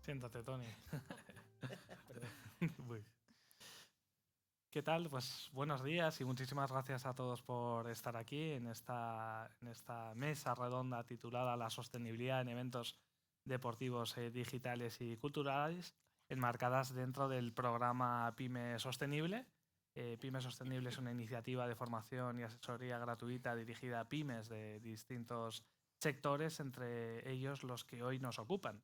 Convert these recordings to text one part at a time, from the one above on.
Siéntate, Tony. Uy. ¿Qué tal? Pues buenos días y muchísimas gracias a todos por estar aquí en esta mesa redonda titulada La sostenibilidad en eventos deportivos, digitales y culturales, enmarcadas dentro del programa PyME Sostenible. PyME Sostenible es una iniciativa de formación y asesoría gratuita dirigida a pymes de distintos sectores, entre ellos los que hoy nos ocupan: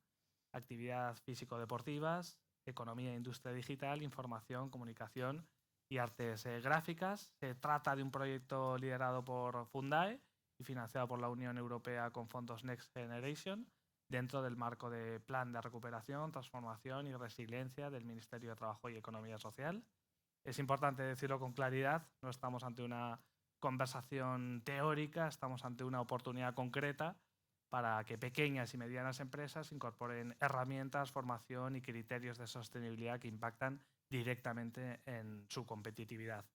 actividad físico-deportivas, economía e industria digital, información, comunicación y artes gráficas. Se trata de un proyecto liderado por Fundae y financiado por la Unión Europea con fondos Next Generation, dentro del marco de Plan de Recuperación, Transformación y Resiliencia del Ministerio de Trabajo y Economía Social. Es importante decirlo con claridad, no estamos ante una conversación teórica, estamos ante una oportunidad concreta para que pequeñas y medianas empresas incorporen herramientas, formación y criterios de sostenibilidad que impactan directamente en su competitividad.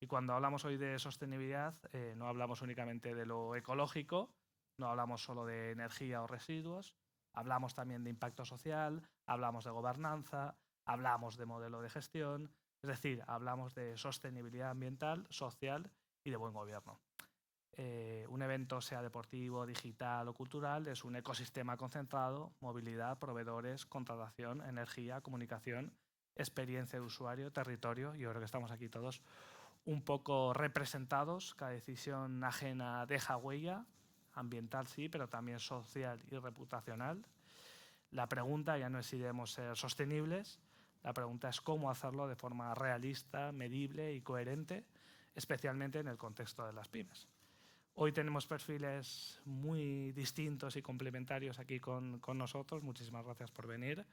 Y cuando hablamos hoy de sostenibilidad, no hablamos únicamente de lo ecológico, no hablamos solo de energía o residuos, hablamos también de impacto social, hablamos de gobernanza, hablamos de modelo de gestión, es decir, hablamos de sostenibilidad ambiental, social y de buen gobierno. Un evento, sea deportivo, digital o cultural, es un ecosistema concentrado: movilidad, proveedores, contratación, energía, comunicación, experiencia de usuario, territorio. Yo creo que estamos aquí todos un poco representados. Cada decisión ajena deja huella, ambiental sí, pero también social y reputacional. La pregunta ya no es si debemos ser sostenibles, la pregunta es cómo hacerlo de forma realista, medible y coherente, especialmente en el contexto de las pymes. Hoy tenemos perfiles muy distintos y complementarios aquí con nosotros. Muchísimas gracias por venir.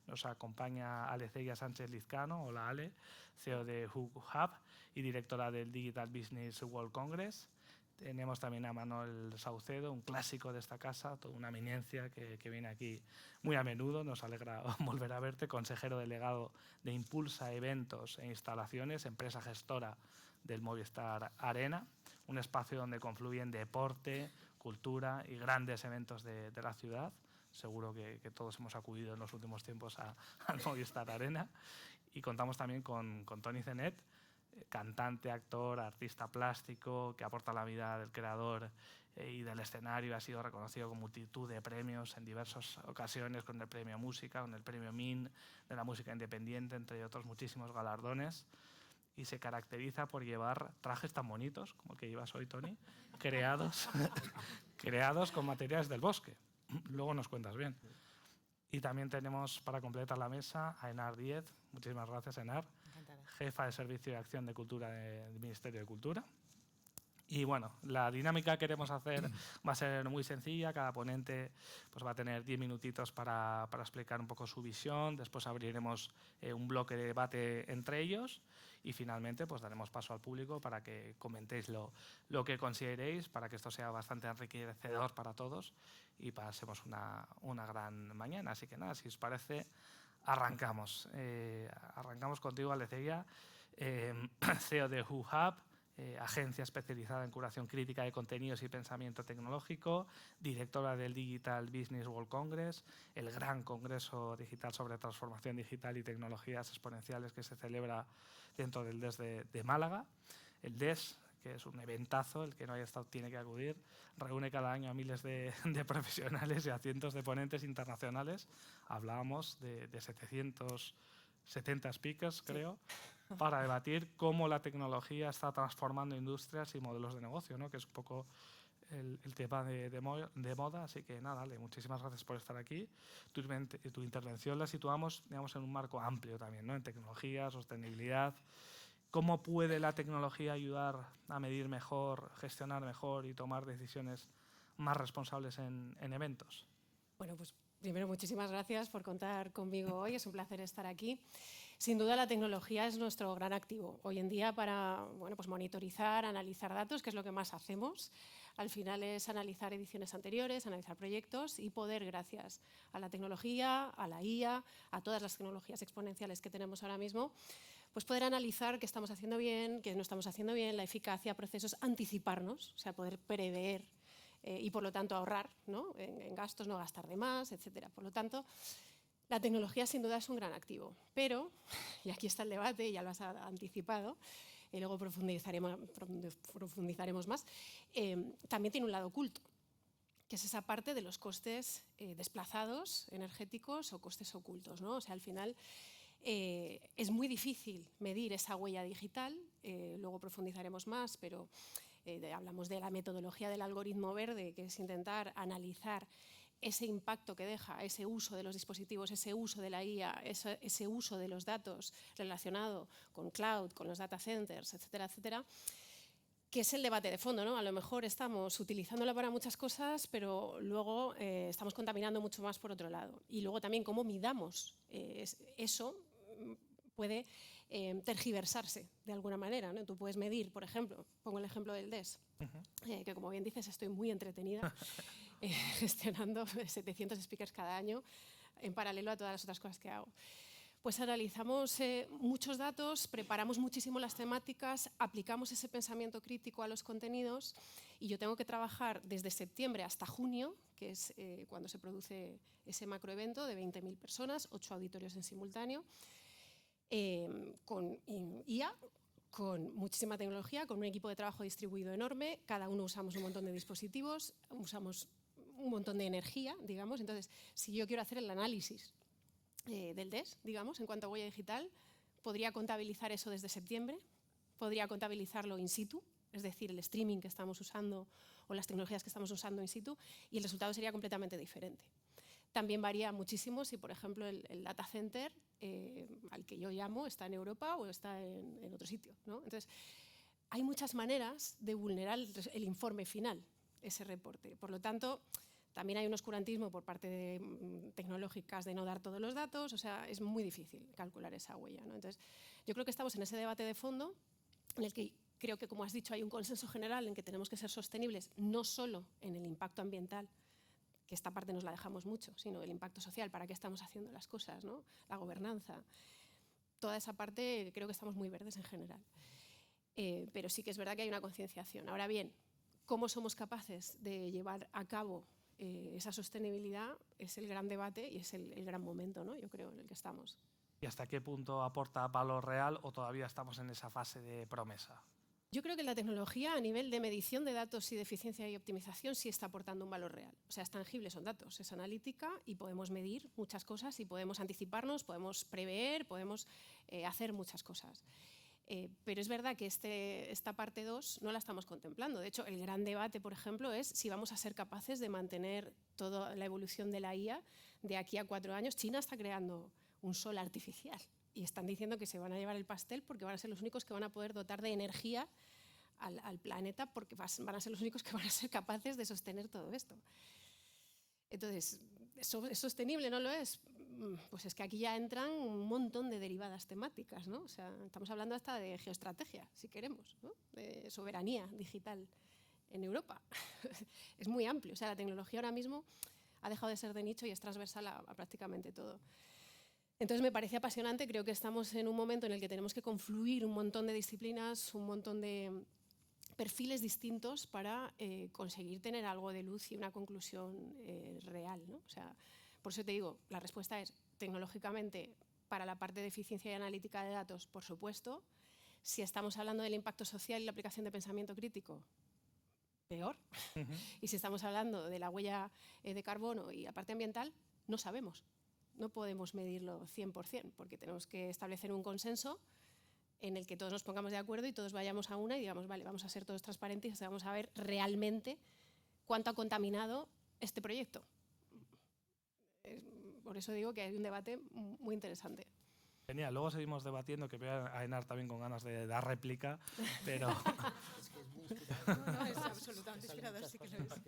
Nos acompaña Alecella Sánchez Lizcano. Hola, Ale, CEO de Hub y directora del Digital Business World Congress. Tenemos también a Manuel Saucedo, un clásico de esta casa, toda una eminencia que viene aquí muy a menudo. Nos alegra volver a verte, consejero delegado de Impulsa Eventos e Instalaciones, empresa gestora del Movistar Arena, un espacio donde confluyen deporte, cultura y grandes eventos de la ciudad. Seguro que todos hemos acudido en los últimos tiempos al Movistar Arena. Y contamos también con Tony Zenet, cantante, actor, artista plástico, que aporta la vida del creador y del escenario. Ha sido reconocido con multitud de premios en diversas ocasiones, con el premio Música, con el premio MIN de la música independiente, entre otros muchísimos galardones. Y se caracteriza por llevar trajes tan bonitos como el que llevas hoy, Tony, creados con materiales del bosque. Luego nos cuentas bien. Y también tenemos, para completar la mesa, a Enar Díez. Muchísimas gracias, Enar. Encantada. Jefa de Servicio de Acción de Cultura del Ministerio de Cultura. Y bueno, la dinámica que queremos hacer va a ser muy sencilla. Cada ponente pues va a tener 10 minutitos para explicar un poco su visión. Después abriremos un bloque de debate entre ellos y finalmente pues daremos paso al público para que comentéis lo que consideréis, para que esto sea bastante enriquecedor para todos y pasemos una gran mañana. Así que nada, si os parece, arrancamos. Arrancamos contigo, Alecella, CEO de Hub, agencia especializada en curación crítica de contenidos y pensamiento tecnológico, directora del Digital Business World Congress, el gran congreso digital sobre transformación digital y tecnologías exponenciales que se celebra dentro del DES de Málaga. El DES, que es un eventazo, el que no haya estado tiene que acudir, reúne cada año a miles de profesionales y a cientos de ponentes internacionales. Hablábamos de 770 speakers, creo, para debatir cómo la tecnología está transformando industrias y modelos de negocio, ¿no? Que es un poco el tema de moda. Así que nada, Ale, muchísimas gracias por estar aquí. Tu intervención la situamos, digamos, en un marco amplio también, ¿no? En tecnología, sostenibilidad. ¿Cómo puede la tecnología ayudar a medir mejor, gestionar mejor y tomar decisiones más responsables en eventos? Bueno, pues primero muchísimas gracias por contar conmigo hoy. Es un placer estar aquí. Sin duda la tecnología es nuestro gran activo hoy en día para pues monitorizar, analizar datos, que es lo que más hacemos. Al final es analizar ediciones anteriores, analizar proyectos y poder, gracias a la tecnología, a la IA, a todas las tecnologías exponenciales que tenemos ahora mismo, pues poder analizar qué estamos haciendo bien, qué no estamos haciendo bien, la eficacia, procesos, anticiparnos, o sea, poder prever y por lo tanto ahorrar, ¿no? en gastos, no gastar de más, etcétera. Por lo tanto, La tecnología sin duda es un gran activo, pero, y aquí está el debate, ya lo has anticipado, y luego profundizaremos más, también tiene un lado oculto, que es esa parte de los costes desplazados, energéticos o costes ocultos, ¿no? O sea, al final es muy difícil medir esa huella digital, luego profundizaremos más, pero hablamos de la metodología del algoritmo verde, que es intentar analizar ese impacto que deja, ese uso de los dispositivos, ese uso de la IA, ese uso de los datos relacionado con cloud, con los data centers, etcétera, etcétera, que es el debate de fondo, ¿no? A lo mejor estamos utilizándola para muchas cosas, pero luego estamos contaminando mucho más por otro lado. Y luego también cómo midamos eso puede tergiversarse de alguna manera, ¿no? Tú puedes medir, por ejemplo, pongo el ejemplo del DES, que como bien dices estoy muy entretenida gestionando 700 speakers cada año en paralelo a todas las otras cosas que hago. Pues analizamos muchos datos, preparamos muchísimo las temáticas, aplicamos ese pensamiento crítico a los contenidos y yo tengo que trabajar desde septiembre hasta junio, que es cuando se produce ese macroevento de 20.000 personas, 8 auditorios en simultáneo, con IA, con muchísima tecnología, con un equipo de trabajo distribuido enorme, cada uno usamos un montón de dispositivos, usamos un montón de energía, digamos. Entonces, si yo quiero hacer el análisis del DES, digamos, en cuanto a huella digital, podría contabilizar eso desde septiembre, podría contabilizarlo in situ, es decir, el streaming que estamos usando o las tecnologías que estamos usando in situ, y el resultado sería completamente diferente. También varía muchísimo si, por ejemplo, el data center al que yo llamo está en Europa o está en otro sitio, ¿no? Entonces, hay muchas maneras de vulnerar el informe final, ese reporte. Por lo tanto, también hay un oscurantismo por parte de tecnológicas de no dar todos los datos, o sea, es muy difícil calcular esa huella, ¿no? Entonces, yo creo que estamos en ese debate de fondo en el que creo que, como has dicho, hay un consenso general en que tenemos que ser sostenibles no solo en el impacto ambiental, que esta parte nos la dejamos mucho, sino el impacto social, para qué estamos haciendo las cosas, ¿no? La gobernanza. Toda esa parte creo que estamos muy verdes en general. Pero sí que es verdad que hay una concienciación. Ahora bien, ¿cómo somos capaces de llevar a cabo esa sostenibilidad? Es el gran debate y es el gran momento, ¿no? Yo creo, en el que estamos. ¿Y hasta qué punto aporta valor real o todavía estamos en esa fase de promesa? Yo creo que la tecnología a nivel de medición de datos y de eficiencia y optimización sí está aportando un valor real. O sea, es tangible, son datos, es analítica y podemos medir muchas cosas y podemos anticiparnos, podemos prever, podemos hacer muchas cosas. Pero es verdad que esta parte 2 no la estamos contemplando. De hecho, el gran debate, por ejemplo, es si vamos a ser capaces de mantener toda la evolución de la IA de aquí a 4 años. China está creando un sol artificial y están diciendo que se van a llevar el pastel porque van a ser los únicos que van a poder dotar de energía al planeta, porque van a ser los únicos que van a ser capaces de sostener todo esto. Entonces, ¿es sostenible? ¿No lo es? Pues es que aquí ya entran un montón de derivadas temáticas, ¿no? O sea, estamos hablando hasta de geoestrategia, si queremos, ¿no? De soberanía digital en Europa. Es muy amplio. O sea, la tecnología ahora mismo ha dejado de ser de nicho y es transversal a prácticamente todo. Entonces me parece apasionante, creo que estamos en un momento en el que tenemos que confluir un montón de disciplinas, un montón de perfiles distintos para conseguir tener algo de luz y una conclusión real, ¿no? O sea, por eso te digo, la respuesta es tecnológicamente para la parte de eficiencia y analítica de datos, por supuesto. Si estamos hablando del impacto social y la aplicación de pensamiento crítico, peor. Y si estamos hablando de la huella de carbono y la parte ambiental, no sabemos. No podemos medirlo 100%, porque tenemos que establecer un consenso en el que todos nos pongamos de acuerdo y todos vayamos a una y digamos, vale, vamos a ser todos transparentes y vamos a ver realmente cuánto ha contaminado este proyecto. Por eso digo que hay un debate muy interesante. Genial, luego seguimos debatiendo, que veo a Enar también con ganas de dar réplica, pero... No, es absolutamente inspirador, sí que lo es.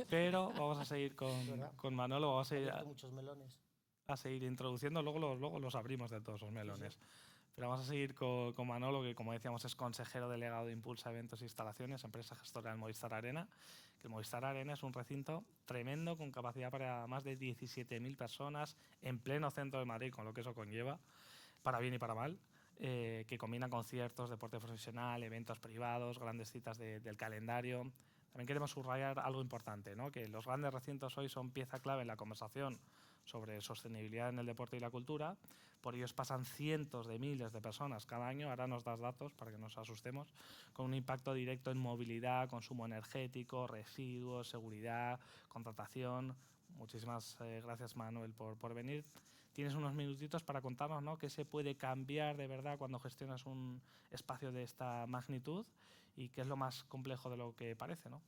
Pero vamos a seguir con Manolo, vamos a seguir introduciendo, luego los abrimos de todos los melones. Sí. Pero vamos a seguir con Manolo, que como decíamos es consejero delegado de Impulsa Eventos e Instalaciones, empresa gestora del Movistar Arena. Que el Movistar Arena es un recinto tremendo con capacidad para más de 17.000 personas en pleno centro de Madrid, con lo que eso conlleva, para bien y para mal, que combina conciertos, deporte profesional, eventos privados, grandes citas del calendario. también queremos subrayar algo importante, ¿no? Que los grandes recintos hoy son pieza clave en la conversación sobre sostenibilidad en el deporte y la cultura. Por ellos pasan cientos de miles de personas cada año. Ahora nos das datos para que nos asustemos, con un impacto directo en movilidad, consumo energético, residuos, seguridad, contratación. Muchísimas gracias, Manuel, por venir. Tienes unos minutitos para contarnos, ¿no?, qué se puede cambiar de verdad cuando gestionas un espacio de esta magnitud y qué es lo más complejo de lo que parece, ¿no?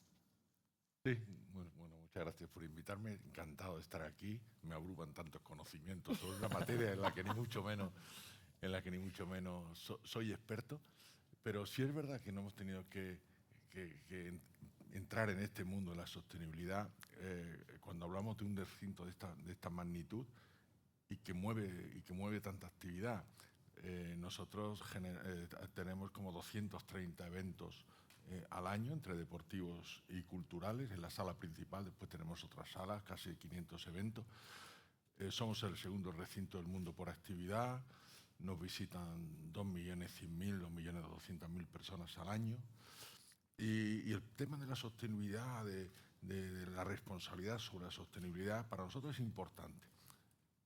Sí, bueno, muchas gracias por invitarme. Encantado de estar aquí. Me abruman tantos conocimientos sobre una materia en la que ni mucho menos, soy experto. Pero sí es verdad que no hemos tenido que entrar en este mundo de la sostenibilidad cuando hablamos de un recinto de esta magnitud y que mueve tanta actividad. Nosotros tenemos como 230 eventos al año, entre deportivos y culturales, en la sala principal. Después tenemos otras salas, casi 500 eventos. Somos el segundo recinto del mundo por actividad. Nos visitan 2.100.000, 2.200.000 personas al año. Y el tema de la sostenibilidad, de la responsabilidad sobre la sostenibilidad, para nosotros es importante.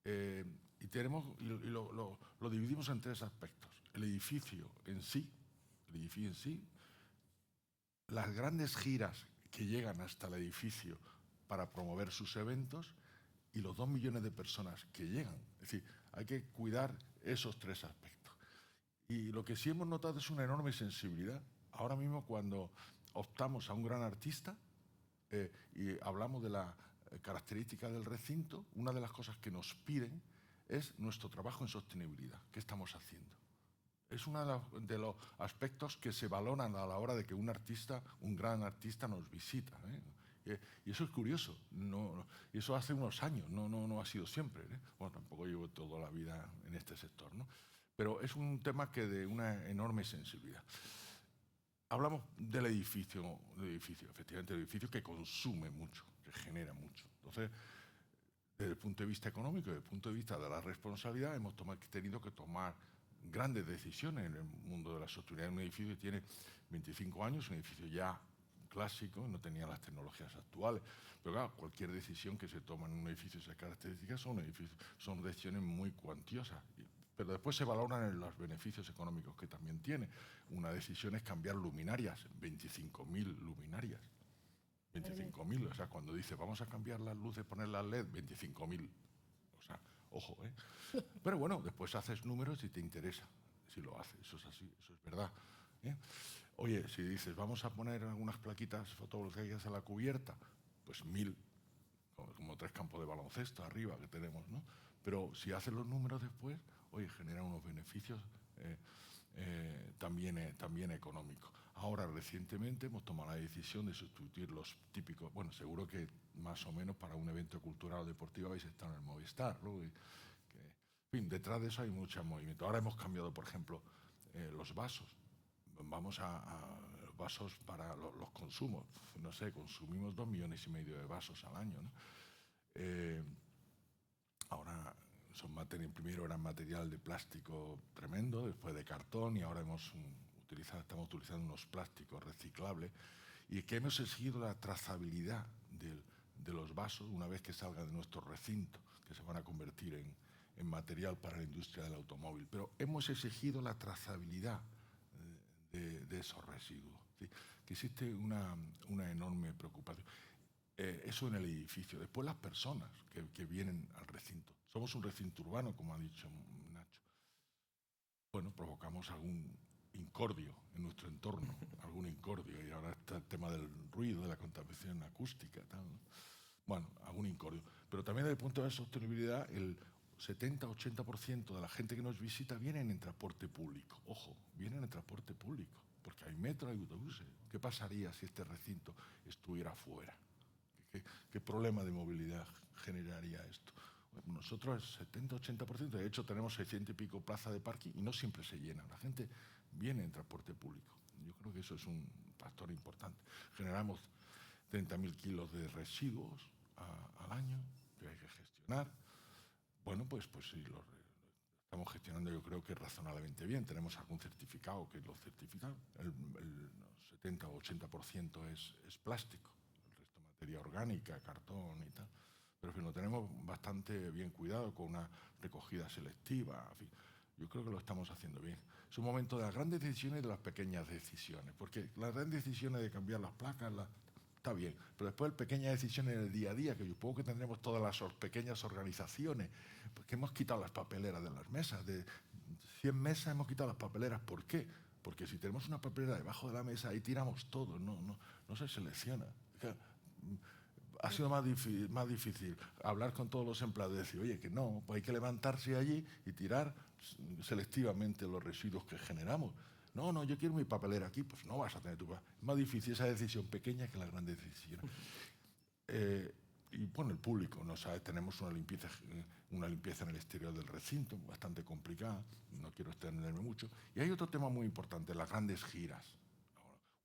Y lo dividimos en tres aspectos. El edificio en sí, las grandes giras que llegan hasta el edificio para promover sus eventos y los 2 millones de personas que llegan. Es decir, hay que cuidar esos tres aspectos. Y lo que sí hemos notado es una enorme sensibilidad. Ahora mismo, cuando optamos a un gran artista y hablamos de la característica del recinto, una de las cosas que nos piden es nuestro trabajo en sostenibilidad. ¿Qué estamos haciendo? Es uno de los aspectos que se valoran a la hora de que un gran artista nos visita, ¿eh? Y eso es curioso. Y eso hace unos años, no ha sido siempre, ¿eh? Bueno, tampoco llevo toda la vida en este sector, ¿no? Pero es un tema que de una enorme sensibilidad. Hablamos del edificio, efectivamente, el edificio que consume mucho, que genera mucho. Entonces, desde el punto de vista económico y desde el punto de vista de la responsabilidad, hemos tenido que tomar grandes decisiones en el mundo de la sostenibilidad. Un edificio que tiene 25 años, un edificio ya clásico, no tenía las tecnologías actuales. Pero claro, cualquier decisión que se toma en un edificio de esas características son decisiones muy cuantiosas. Pero después se valoran los beneficios económicos que también tiene. Una decisión es cambiar luminarias, 25.000 luminarias. 25.000, o sea, cuando dice vamos a cambiar las luces, poner las LED, 25.000. O sea, ojo, ¿eh? Pero bueno, después haces números y te interesa si lo haces, eso es así, eso es verdad, ¿eh? Oye, si dices vamos a poner algunas plaquitas fotovoltaicas a la cubierta, pues 1.000, como 3 campos de baloncesto arriba que tenemos, ¿no? Pero si haces los números después, oye, genera unos beneficios también económicos. Ahora, recientemente hemos tomado la decisión de sustituir los típicos, bueno, seguro que más o menos para un evento cultural o deportivo habéis estado en el Movistar, ¿no? En fin, detrás de eso hay mucho movimiento. Ahora hemos cambiado, por ejemplo, los vasos. Vamos a los vasos para los consumos. No sé, consumimos 2,5 millones de vasos al año, ¿no? Ahora primero eran material de plástico tremendo, después de cartón, y ahora estamos utilizando unos plásticos reciclables, y que hemos exigido la trazabilidad de los vasos una vez que salgan de nuestro recinto, que se van a convertir en material para la industria del automóvil. Pero hemos exigido la trazabilidad de esos residuos, ¿sí? Que existe una enorme preocupación. Eso en el edificio. Después las personas que vienen al recinto. Somos un recinto urbano, como ha dicho Nacho. Bueno, provocamos algún incordio en nuestro entorno, algún incordio. Y ahora está el tema del ruido, de la contaminación acústica, tal, ¿no? Bueno, algún incordio. Pero también desde el punto de la sostenibilidad, el 70-80% de la gente que nos visita vienen en transporte público. Ojo, vienen en transporte público, porque hay metro, hay autobuses. ¿Qué pasaría si este recinto estuviera fuera? ¿Qué problema de movilidad generaría esto? Bueno, nosotros el 70-80%, de hecho tenemos 600 y pico plazas de parking y no siempre se llenan. La gente viene en transporte público. Yo creo que eso es un factor importante. Generamos 30.000 kilos de residuos al año que hay que gestionar. Bueno, pues sí, estamos gestionando, yo creo que razonablemente bien. Tenemos algún certificado que lo certifica. El 70 o 80% es plástico, el resto materia orgánica, cartón y tal. Pero en fin, lo tenemos bastante bien cuidado, con una recogida selectiva. En fin, yo creo que lo estamos haciendo bien. Es un momento de las grandes decisiones y de las pequeñas decisiones, porque las grandes decisiones de cambiar las placas está bien, pero después pequeñas decisiones en el día a día, que yo supongo que tendremos todas las pequeñas organizaciones, porque hemos quitado las papeleras de las mesas. De 100 mesas hemos quitado las papeleras. ¿Por qué? Porque si tenemos una papelera debajo de la mesa, ahí tiramos todo, no se selecciona. Ha sido más difícil hablar con todos los empleados y decir, oye, que no, pues hay que levantarse allí y tirar selectivamente los residuos que generamos. No, yo quiero mi papelera aquí, pues no vas a tener tu papelera. Es más difícil esa decisión pequeña que las grandes decisiones. Y bueno, el público, ¿no? ¿Sabes? Tenemos una limpieza en el exterior del recinto, bastante complicada, no quiero extenderme mucho. Y hay otro tema muy importante, las grandes giras.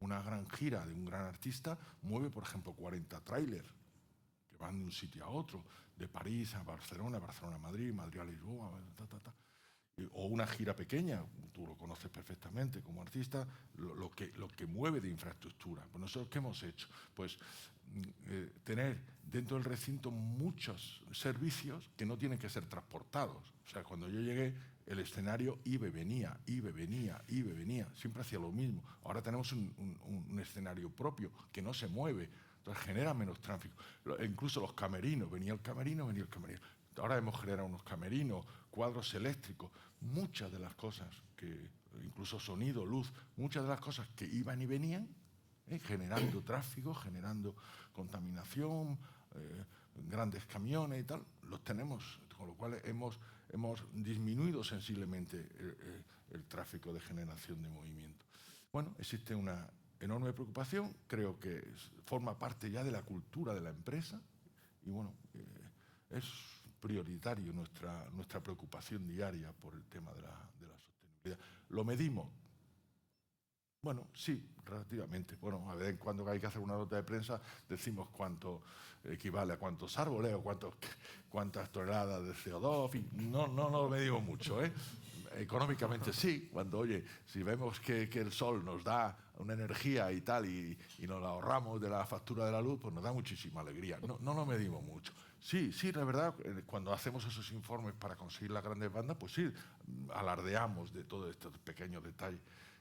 Una gran gira de un gran artista mueve, por ejemplo, 40 trailers que van de un sitio a otro, de París a Barcelona, Barcelona a Madrid, Madrid a Lisboa, o una gira pequeña, tú lo conoces perfectamente como artista, lo que mueve de infraestructura. Pues nosotros, ¿qué hemos hecho? Pues tener dentro del recinto muchos servicios que no tienen que ser transportados. O sea, cuando yo llegué, el escenario iba y venía, siempre hacía lo mismo. Ahora tenemos un escenario propio que no se mueve, entonces genera menos tráfico. Incluso los camerinos, venía el camerino. Ahora hemos generado unos camerinos, cuadros eléctricos, muchas de las cosas incluso sonido, luz, muchas de las cosas que iban y venían, generando tráfico, generando contaminación, grandes camiones y tal, los tenemos, con lo cual hemos disminuido sensiblemente el tráfico de generación de movimiento. Bueno, existe una enorme preocupación, creo que forma parte ya de la cultura de la empresa y bueno, es prioritario nuestra preocupación diaria por el tema de la sostenibilidad. ¿Lo medimos? Bueno, sí, relativamente. Bueno, a ver, cuando hay que hacer una nota de prensa decimos cuánto equivale a cuántos árboles o cuántas toneladas de CO2, en fin, no lo medimos mucho, ¿eh? Económicamente sí, cuando, oye, si vemos que el sol nos da una energía y tal y nos la ahorramos de la factura de la luz, pues nos da muchísima alegría. No lo medimos mucho. Sí, la verdad, cuando hacemos esos informes para conseguir las grandes bandas, pues sí, alardeamos de todos estos pequeños detalles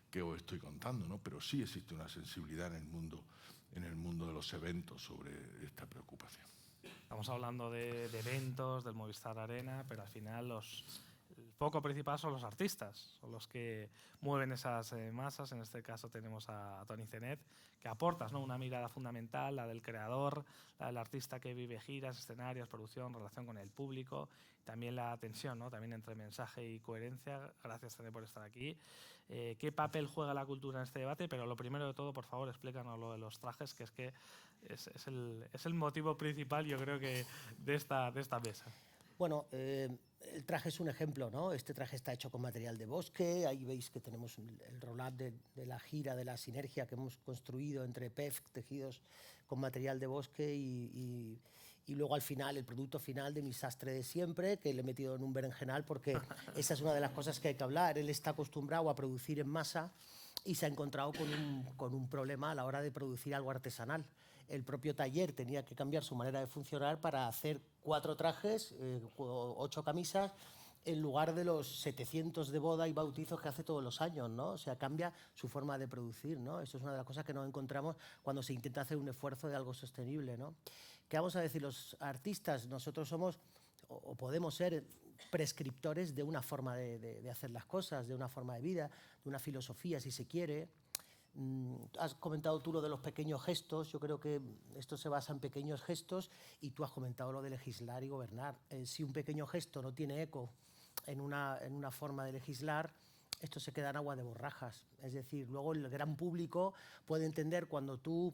que os estoy contando, ¿no? Pero sí existe una sensibilidad en el mundo de los eventos sobre esta preocupación. Estamos hablando de eventos, del Movistar Arena, pero al final el foco principal son los artistas, son los que mueven esas masas. En este caso tenemos a Toni Zenet, que aportas, ¿no?, una mirada fundamental, la del creador, la del artista que vive giras, escenarios, producción, relación con el público, también la tensión, ¿no?, también entre mensaje y coherencia. Gracias, Zenet, por estar aquí. ¿Qué papel juega la cultura en este debate? Pero lo primero de todo, por favor, explícanos lo de los trajes, que es el motivo principal, yo creo, que de esta mesa. Bueno, el traje es un ejemplo, ¿no? Este traje está hecho con material de bosque. Ahí veis que tenemos el roll-up de la gira, de la sinergia que hemos construido entre PEF, tejidos con material de bosque y luego al final, el producto final de mi sastre de siempre, que le he metido en un berenjenal porque esa es una de las cosas que hay que hablar. Él está acostumbrado a producir en masa y se ha encontrado con un problema a la hora de producir algo artesanal. El propio taller tenía que cambiar su manera de funcionar para hacer 4 trajes, 8 camisas, en lugar de los 700 de boda y bautizos que hace todos los años, ¿no? O sea, cambia su forma de producir, ¿no? Eso es una de las cosas que nos encontramos cuando se intenta hacer un esfuerzo de algo sostenible, ¿no? ¿Qué vamos a decir los artistas? Nosotros somos, o podemos ser, prescriptores de una forma de hacer las cosas, de una forma de vida, de una filosofía, si se quiere. Has comentado tú lo de los pequeños gestos. Yo creo que esto se basa en pequeños gestos y tú has comentado lo de legislar y gobernar. Si un pequeño gesto no tiene eco en una forma de legislar, esto se queda en agua de borrajas. Es decir, luego el gran público puede entender cuando tú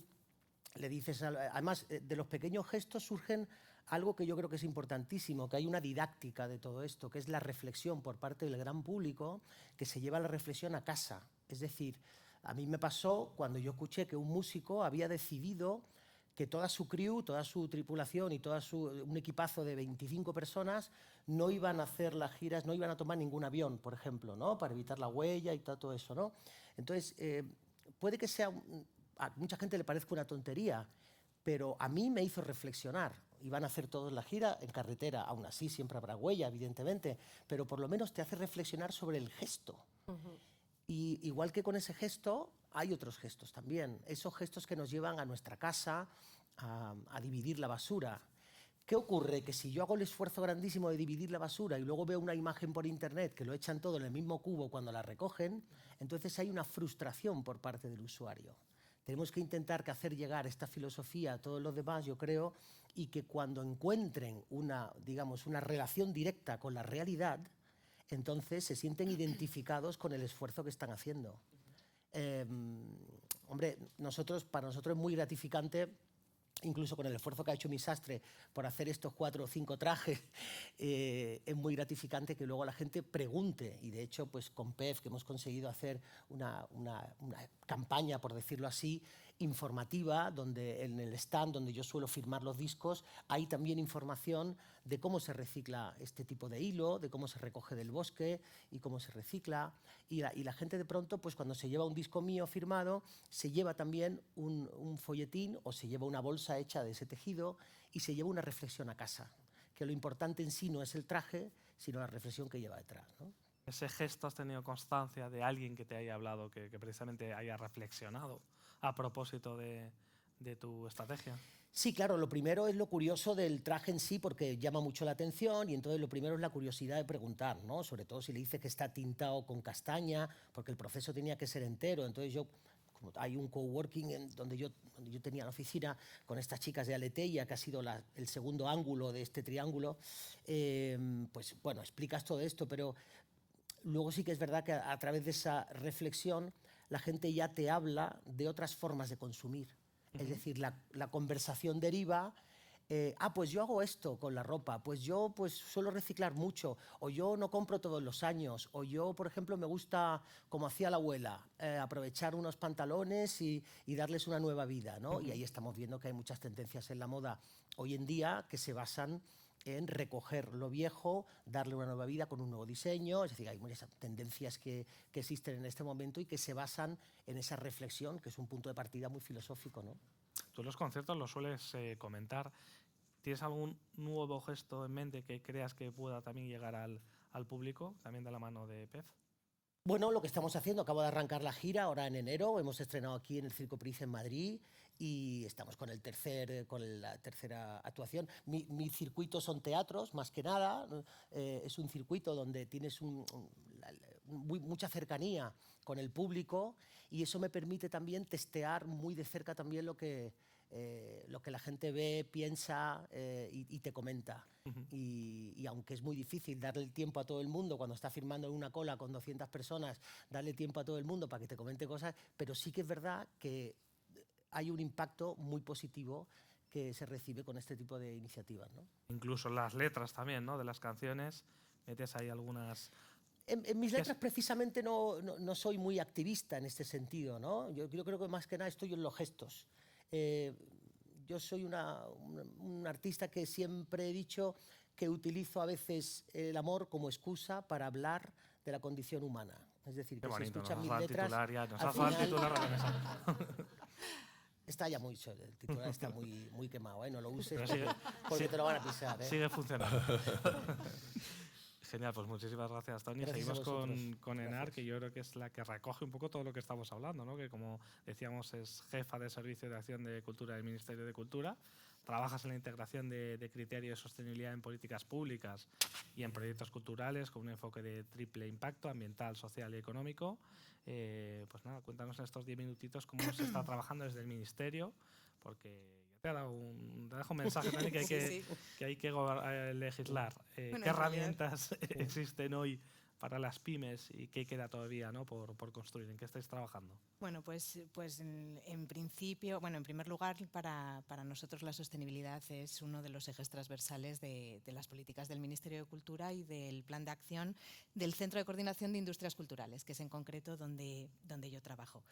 le dices... Además, de los pequeños gestos surgen algo que yo creo que es importantísimo, que hay una didáctica de todo esto, que es la reflexión por parte del gran público, que se lleva la reflexión a casa. Es decir, a mí me pasó cuando yo escuché que un músico había decidido que toda su crew, toda su tripulación y un equipazo de 25 personas no iban a hacer las giras, no iban a tomar ningún avión, por ejemplo, ¿no? Para evitar la huella y todo eso, ¿no? Entonces, puede que a mucha gente le parezca una tontería, pero a mí me hizo reflexionar. Iban a hacer todos la gira en carretera, aún así siempre habrá huella, evidentemente, pero por lo menos te hace reflexionar sobre el gesto. Y igual que con ese gesto, hay otros gestos también. Esos gestos que nos llevan a nuestra casa a dividir la basura. ¿Qué ocurre? Que si yo hago el esfuerzo grandísimo de dividir la basura y luego veo una imagen por internet que lo echan todo en el mismo cubo cuando la recogen, entonces hay una frustración por parte del usuario. Tenemos que intentar hacer llegar esta filosofía a todos los demás, yo creo, y que cuando encuentren digamos, una relación directa con la realidad, entonces se sienten identificados con el esfuerzo que están haciendo. Hombre, para nosotros es muy gratificante, incluso con el esfuerzo que ha hecho mi sastre por hacer estos 4 o 5 trajes, es muy gratificante que luego la gente pregunte. Y de hecho, pues con PEF, que hemos conseguido hacer una campaña, por decirlo así, informativa, donde en el stand donde yo suelo firmar los discos, hay también información de cómo se recicla este tipo de hilo, de cómo se recoge del bosque y cómo se recicla. Y la gente de pronto, pues cuando se lleva un disco mío firmado, se lleva también un folletín o se lleva una bolsa hecha de ese tejido y se lleva una reflexión a casa, que lo importante en sí no es el traje, sino la reflexión que lleva detrás, ¿no? ¿Ese gesto has tenido constancia de alguien que te haya hablado, que precisamente haya reflexionado a propósito de tu estrategia? Sí, claro, lo primero es lo curioso del traje en sí, porque llama mucho la atención, y entonces lo primero es la curiosidad de preguntar, ¿no? Sobre todo si le dices que está tintado con castaña, porque el proceso tenía que ser entero. Entonces hay un coworking donde yo tenía la oficina con estas chicas de Aleteia, que ha sido el segundo ángulo de este triángulo. Pues bueno, explicas todo esto, pero luego sí que es verdad que a través de esa reflexión la gente ya te habla de otras formas de consumir. Es decir, la conversación deriva, pues yo hago esto con la ropa, pues yo suelo reciclar mucho, o yo no compro todos los años, o yo, por ejemplo, me gusta, como hacía la abuela, aprovechar unos pantalones y darles una nueva vida, ¿no? Y ahí estamos viendo que hay muchas tendencias en la moda hoy en día que se basan en recoger lo viejo, darle una nueva vida con un nuevo diseño. Es decir, hay muchas tendencias que existen en este momento y que se basan en esa reflexión, que es un punto de partida muy filosófico, ¿no? Tú en los conciertos lo sueles comentar. ¿Tienes algún nuevo gesto en mente que creas que pueda también llegar al público, también de la mano de PEF? Bueno, lo que estamos haciendo, acabo de arrancar la gira ahora en enero, hemos estrenado aquí en el Circo Price en Madrid y estamos con la tercera actuación. Mi circuito son teatros, más que nada, es un circuito donde tienes mucha cercanía con el público y eso me permite también testear muy de cerca también lo que la gente ve, piensa y te comenta. Y aunque es muy difícil darle el tiempo a todo el mundo cuando está firmando en una cola con 200 personas, darle tiempo a todo el mundo para que te comente cosas, pero sí que es verdad que hay un impacto muy positivo que se recibe con este tipo de iniciativas, ¿no? Incluso las letras también, ¿no? De las canciones, metes ahí algunas... En mis letras precisamente no soy muy activista en este sentido, ¿no? Yo creo que más que nada estoy en los gestos. Yo soy un artista que siempre he dicho que utilizo a veces el amor como excusa para hablar de la condición humana. Es decir, que si escuchan mis letras... Nos ha dado el titular a la mesa. Está ya mucho, el titular está muy quemado, ¿eh? No lo uses porque te lo van a pisar, ¿eh? Sigue funcionando. Genial, pues muchísimas gracias, Toni. Gracias. Seguimos con Enar, que yo creo que es la que recoge un poco todo lo que estamos hablando, ¿no? Que como decíamos es jefa de Servicio de Acción de Cultura del Ministerio de Cultura. Trabajas en la integración de criterios de sostenibilidad en políticas públicas y en proyectos culturales con un enfoque de triple impacto ambiental, social y económico. Pues nada, cuéntanos en estos 10 minutitos cómo se está trabajando desde el Ministerio, porque... Te dejo un mensaje también que hay que legislar. ¿Qué herramientas existen hoy para las pymes y qué queda todavía, ¿no?, por construir? ¿En qué estáis trabajando? Bueno, pues en principio, bueno, en primer lugar, para nosotros la sostenibilidad es uno de los ejes transversales de las políticas del Ministerio de Cultura y del Plan de Acción del Centro de Coordinación de Industrias Culturales, que es en concreto donde yo trabajo.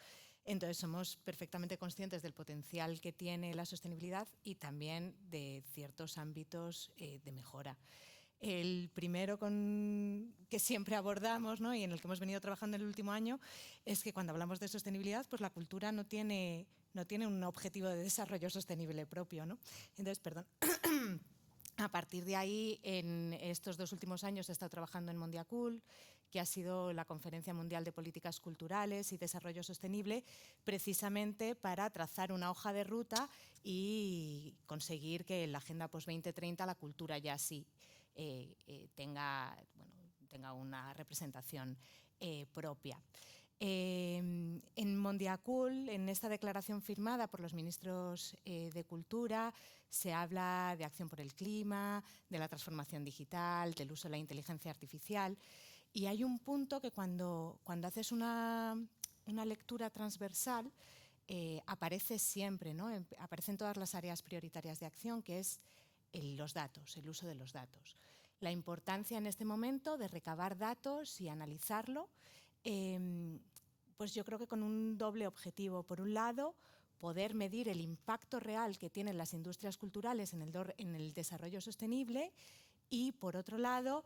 Entonces, somos perfectamente conscientes del potencial que tiene la sostenibilidad y también de ciertos ámbitos de mejora. El primero que siempre abordamos, ¿no?, y en el que hemos venido trabajando en el último año, es que cuando hablamos de sostenibilidad, pues la cultura no tiene un objetivo de desarrollo sostenible propio, ¿no? Entonces, perdón. A partir de ahí, en estos 2 últimos años he estado trabajando en Mondiacult, que ha sido la Conferencia Mundial de Políticas Culturales y Desarrollo Sostenible, precisamente para trazar una hoja de ruta y conseguir que en la Agenda Post-2030 la cultura ya sí tenga una representación propia. En Mondiacult, en esta declaración firmada por los ministros de Cultura, se habla de acción por el clima, de la transformación digital, del uso de la inteligencia artificial. Y hay un punto que cuando haces una lectura transversal aparece siempre, ¿no? Aparece en todas las áreas prioritarias de acción, que es los datos, el uso de los datos. La importancia en este momento de recabar datos y analizarlo, pues yo creo que con un doble objetivo. Por un lado, poder medir el impacto real que tienen las industrias culturales en el desarrollo sostenible y, por otro lado,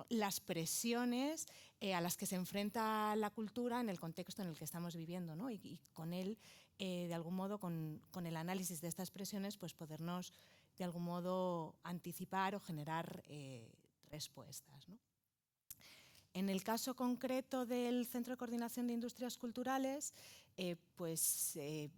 las presiones a las que se enfrenta la cultura en el contexto en el que estamos viviendo, ¿no? Y con él, de algún modo, con el análisis de estas presiones, pues podernos, de algún modo, anticipar o generar respuestas, ¿no? En el caso concreto del Centro de Coordinación de Industrias Culturales,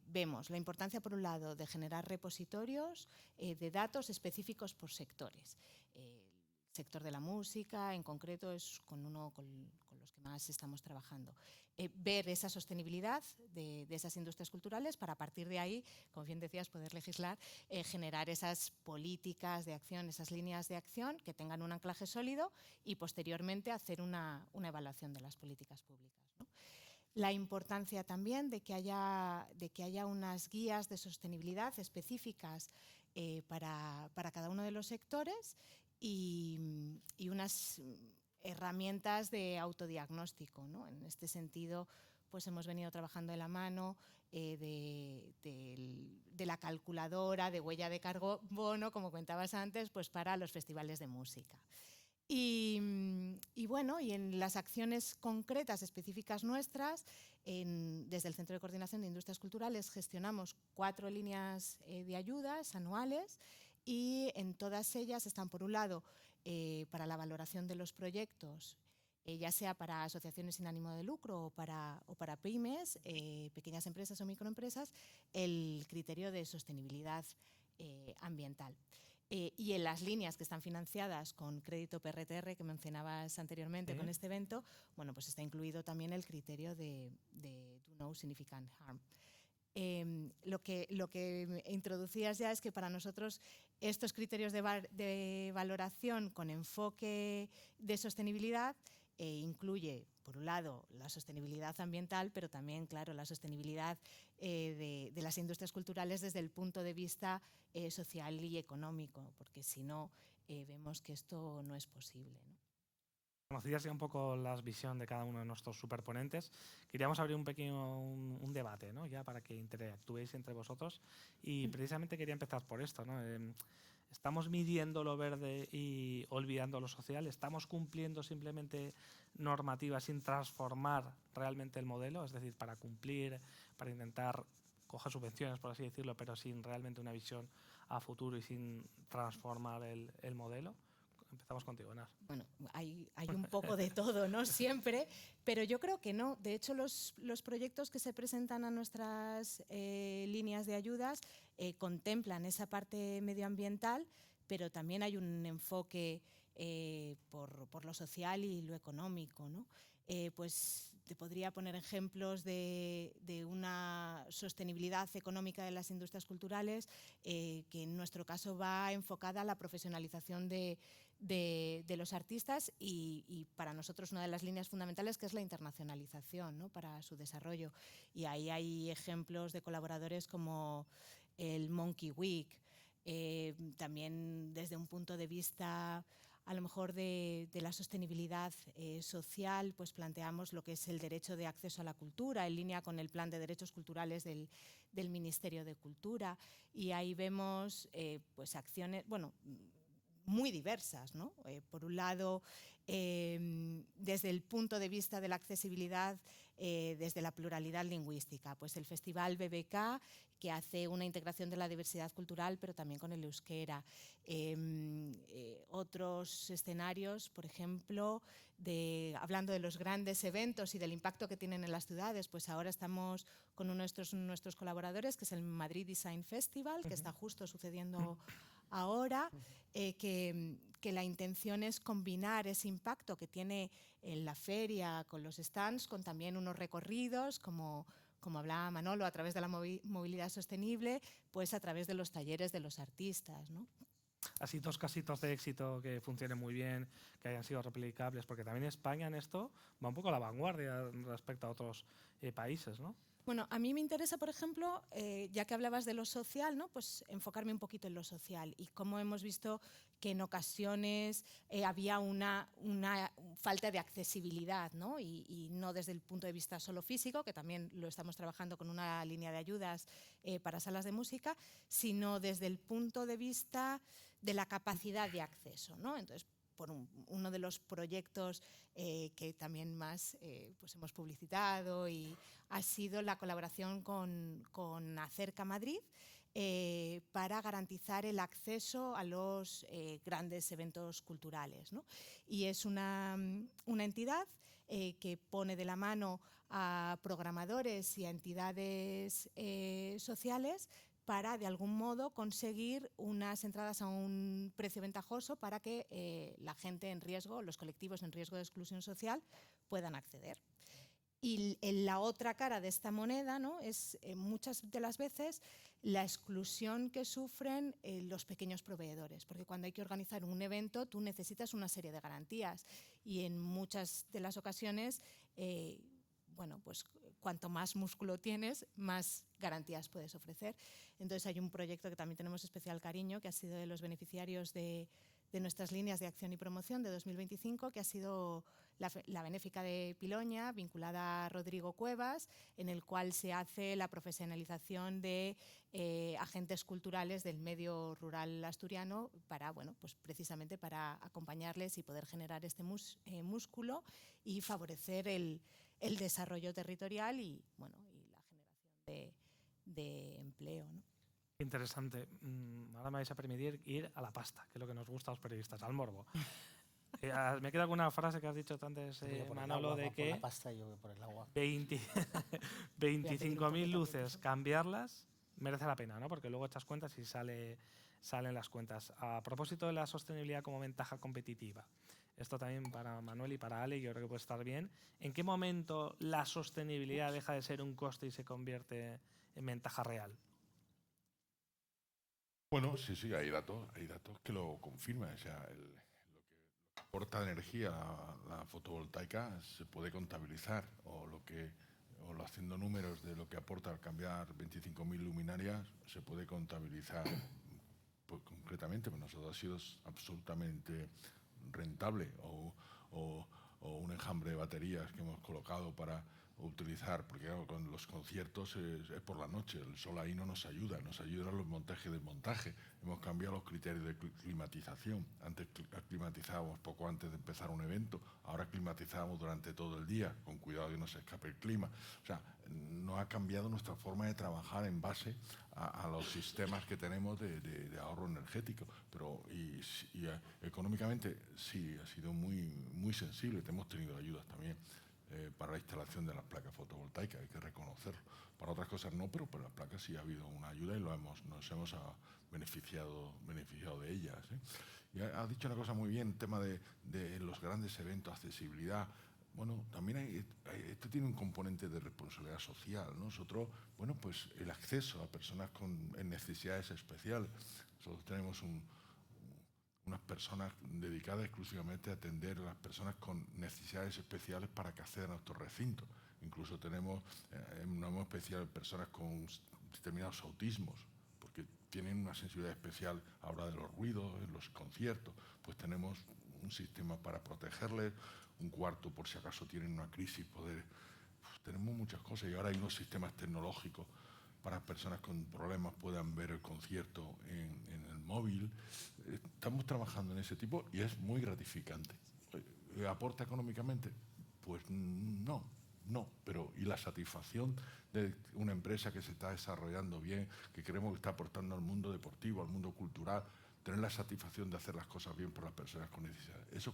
vemos la importancia, por un lado, de generar repositorios de datos específicos por sectores. El sector de la música, en concreto, es con los que más estamos trabajando. Ver esa sostenibilidad de esas industrias culturales para, a partir de ahí, como bien decías, poder legislar, generar esas políticas de acción, esas líneas de acción que tengan un anclaje sólido y, posteriormente, hacer una evaluación de las políticas públicas, ¿no? La importancia también de que haya unas guías de sostenibilidad específicas para cada uno de los sectores y unas herramientas de autodiagnóstico, ¿no? En este sentido, pues hemos venido trabajando de la mano de la calculadora de huella de carbono, como comentabas antes, pues para los festivales de música. Y en las acciones concretas, específicas nuestras, desde el Centro de Coordinación de Industrias Culturales gestionamos 4 líneas de ayudas anuales y en todas ellas están, por un lado, para la valoración de los proyectos, ya sea para asociaciones sin ánimo de lucro o para pymes, pequeñas empresas o microempresas, el criterio de sostenibilidad ambiental. Y en las líneas que están financiadas con crédito PRTR, que mencionabas anteriormente con este evento, bueno, pues está incluido también el criterio de Do No Significant Harm. Lo que introducías ya es que para nosotros estos criterios de valoración con enfoque de sostenibilidad incluye, por un lado, la sostenibilidad ambiental, pero también, claro, la sostenibilidad de las industrias culturales desde el punto de vista social y económico, porque si no, vemos que esto no es posible, ¿no? Conocías ya un poco la visión de cada uno de nuestros superponentes. Queríamos abrir un debate, ¿no?, ya para que interactuéis entre vosotros. Y precisamente quería empezar por esto, ¿no? ¿Estamos midiendo lo verde y olvidando lo social? ¿Estamos cumpliendo simplemente normativas sin transformar realmente el modelo? Es decir, para cumplir, para intentar coger subvenciones, por así decirlo, pero sin realmente una visión a futuro y sin transformar el modelo. Empezamos contigo, Enar. Bueno, hay un poco de todo, ¿no? Siempre, pero yo creo que no. De hecho, los proyectos que se presentan a nuestras líneas de ayudas contemplan esa parte medioambiental, pero también hay un enfoque por lo social y lo económico, ¿no? Pues te podría poner ejemplos de una sostenibilidad económica de las industrias culturales que en nuestro caso va enfocada a la profesionalización de los artistas y para nosotros una de las líneas fundamentales que es la internacionalización, ¿no?, para su desarrollo. Y ahí hay ejemplos de colaboradores como el Monkey Week, también desde un punto de vista a lo mejor de la sostenibilidad social, pues planteamos lo que es el derecho de acceso a la cultura, en línea con el Plan de Derechos Culturales del Ministerio de Cultura, y ahí vemos pues acciones, bueno, muy diversas, ¿no? Por un lado, desde el punto de vista de la accesibilidad, desde la pluralidad lingüística, pues el Festival BBK, que hace una integración de la diversidad cultural, pero también con el euskera. Otros escenarios, por ejemplo, hablando de los grandes eventos y del impacto que tienen en las ciudades, pues ahora estamos con uno de nuestros colaboradores, que es el Madrid Design Festival, que está justo sucediendo ahora, que la intención es combinar ese impacto que tiene en la feria con los stands, con también unos recorridos, como hablaba Manolo, a través de la movilidad sostenible, pues a través de los talleres de los artistas, ¿no? Así 2 casitos de éxito que funcionen muy bien, que hayan sido replicables, porque también España en esto va un poco a la vanguardia respecto a otros países, ¿no? Bueno, a mí me interesa, por ejemplo, ya que hablabas de lo social, ¿no?, pues enfocarme un poquito en lo social y cómo hemos visto que en ocasiones había una falta de accesibilidad, ¿no? Y no desde el punto de vista solo físico, que también lo estamos trabajando con una línea de ayudas para salas de música, sino desde el punto de vista de la capacidad de acceso, ¿no? Entonces, por uno de los proyectos que también más pues hemos publicitado y ha sido la colaboración con Acerca Madrid para garantizar el acceso a los grandes eventos culturales, ¿no? Y es una entidad que pone de la mano a programadores y a entidades sociales para, de algún modo, conseguir unas entradas a un precio ventajoso para que la gente en riesgo, los colectivos en riesgo de exclusión social, puedan acceder. Y en la otra cara de esta moneda, ¿no?, es muchas de las veces la exclusión que sufren los pequeños proveedores, porque cuando hay que organizar un evento tú necesitas una serie de garantías y en muchas de las ocasiones bueno, pues cuanto más músculo tienes, más garantías puedes ofrecer. Entonces hay un proyecto que también tenemos especial cariño, que ha sido de los beneficiarios de nuestras líneas de acción y promoción de 2025, que ha sido la Benéfica de Piloña, vinculada a Rodrigo Cuevas, en el cual se hace la profesionalización de agentes culturales del medio rural asturiano para, bueno, pues precisamente para acompañarles y poder generar este músculo y favorecer el desarrollo territorial y, bueno, y la generación de empleo, ¿no? Interesante. Ahora me vais a permitir ir a la pasta, que es lo que nos gusta a los periodistas, al morbo. Me queda alguna frase que has dicho antes, Manolo, de que por la pasta, yo por el agua. 25.000 luces, cambiarlas merece la pena, ¿no? Porque luego echas cuentas y salen las cuentas. A propósito de la sostenibilidad como ventaja competitiva, esto también para Manuel y para Ale, yo creo que puede estar bien. ¿En qué momento la sostenibilidad deja de ser un coste y se convierte en ventaja real? Bueno, sí, hay datos que lo confirman. O sea, lo que aporta energía la fotovoltaica se puede contabilizar, o haciendo números de lo que aporta al cambiar 25.000 luminarias se puede contabilizar pues, concretamente. Para nosotros ha sido absolutamente rentable, o un enjambre de baterías que hemos colocado para utilizar, porque claro, con los conciertos es por la noche, el sol ahí no nos ayudan los montajes y desmontajes. Hemos cambiado los criterios de climatización. Antes climatizábamos poco antes de empezar un evento, ahora climatizamos durante todo el día, con cuidado de que no se escape el clima. O sea, no ha cambiado nuestra forma de trabajar en base a los sistemas que tenemos de ahorro energético, pero económicamente sí ha sido muy sensible. Hemos tenido ayudas también para la instalación de las placas fotovoltaicas, hay que reconocerlo. Para otras cosas no, pero para las placas sí ha habido una ayuda y nos hemos beneficiado de ellas, ¿eh? Y has dicho una cosa muy bien, el tema de los grandes eventos, accesibilidad. Bueno, también esto tiene un componente de responsabilidad social, ¿no? Nosotros, bueno, pues el acceso a personas con necesidades especiales. Nosotros tenemos unas personas dedicadas exclusivamente a atender a las personas con necesidades especiales para que accedan a nuestros recintos. Incluso tenemos una especial personas con determinados autismos, porque tienen una sensibilidad especial a la hora de los ruidos, en los conciertos. Pues tenemos un sistema para protegerles, un cuarto por si acaso tienen una crisis, tenemos muchas cosas y ahora hay unos sistemas tecnológicos para personas con problemas puedan ver el concierto en el móvil. Estamos trabajando en ese tipo y es muy gratificante. ¿Aporta económicamente? Pues no, pero ¿y la satisfacción de una empresa que se está desarrollando bien, que creemos que está aportando al mundo deportivo, al mundo cultural, tener la satisfacción de hacer las cosas bien por las personas con necesidades? Eso,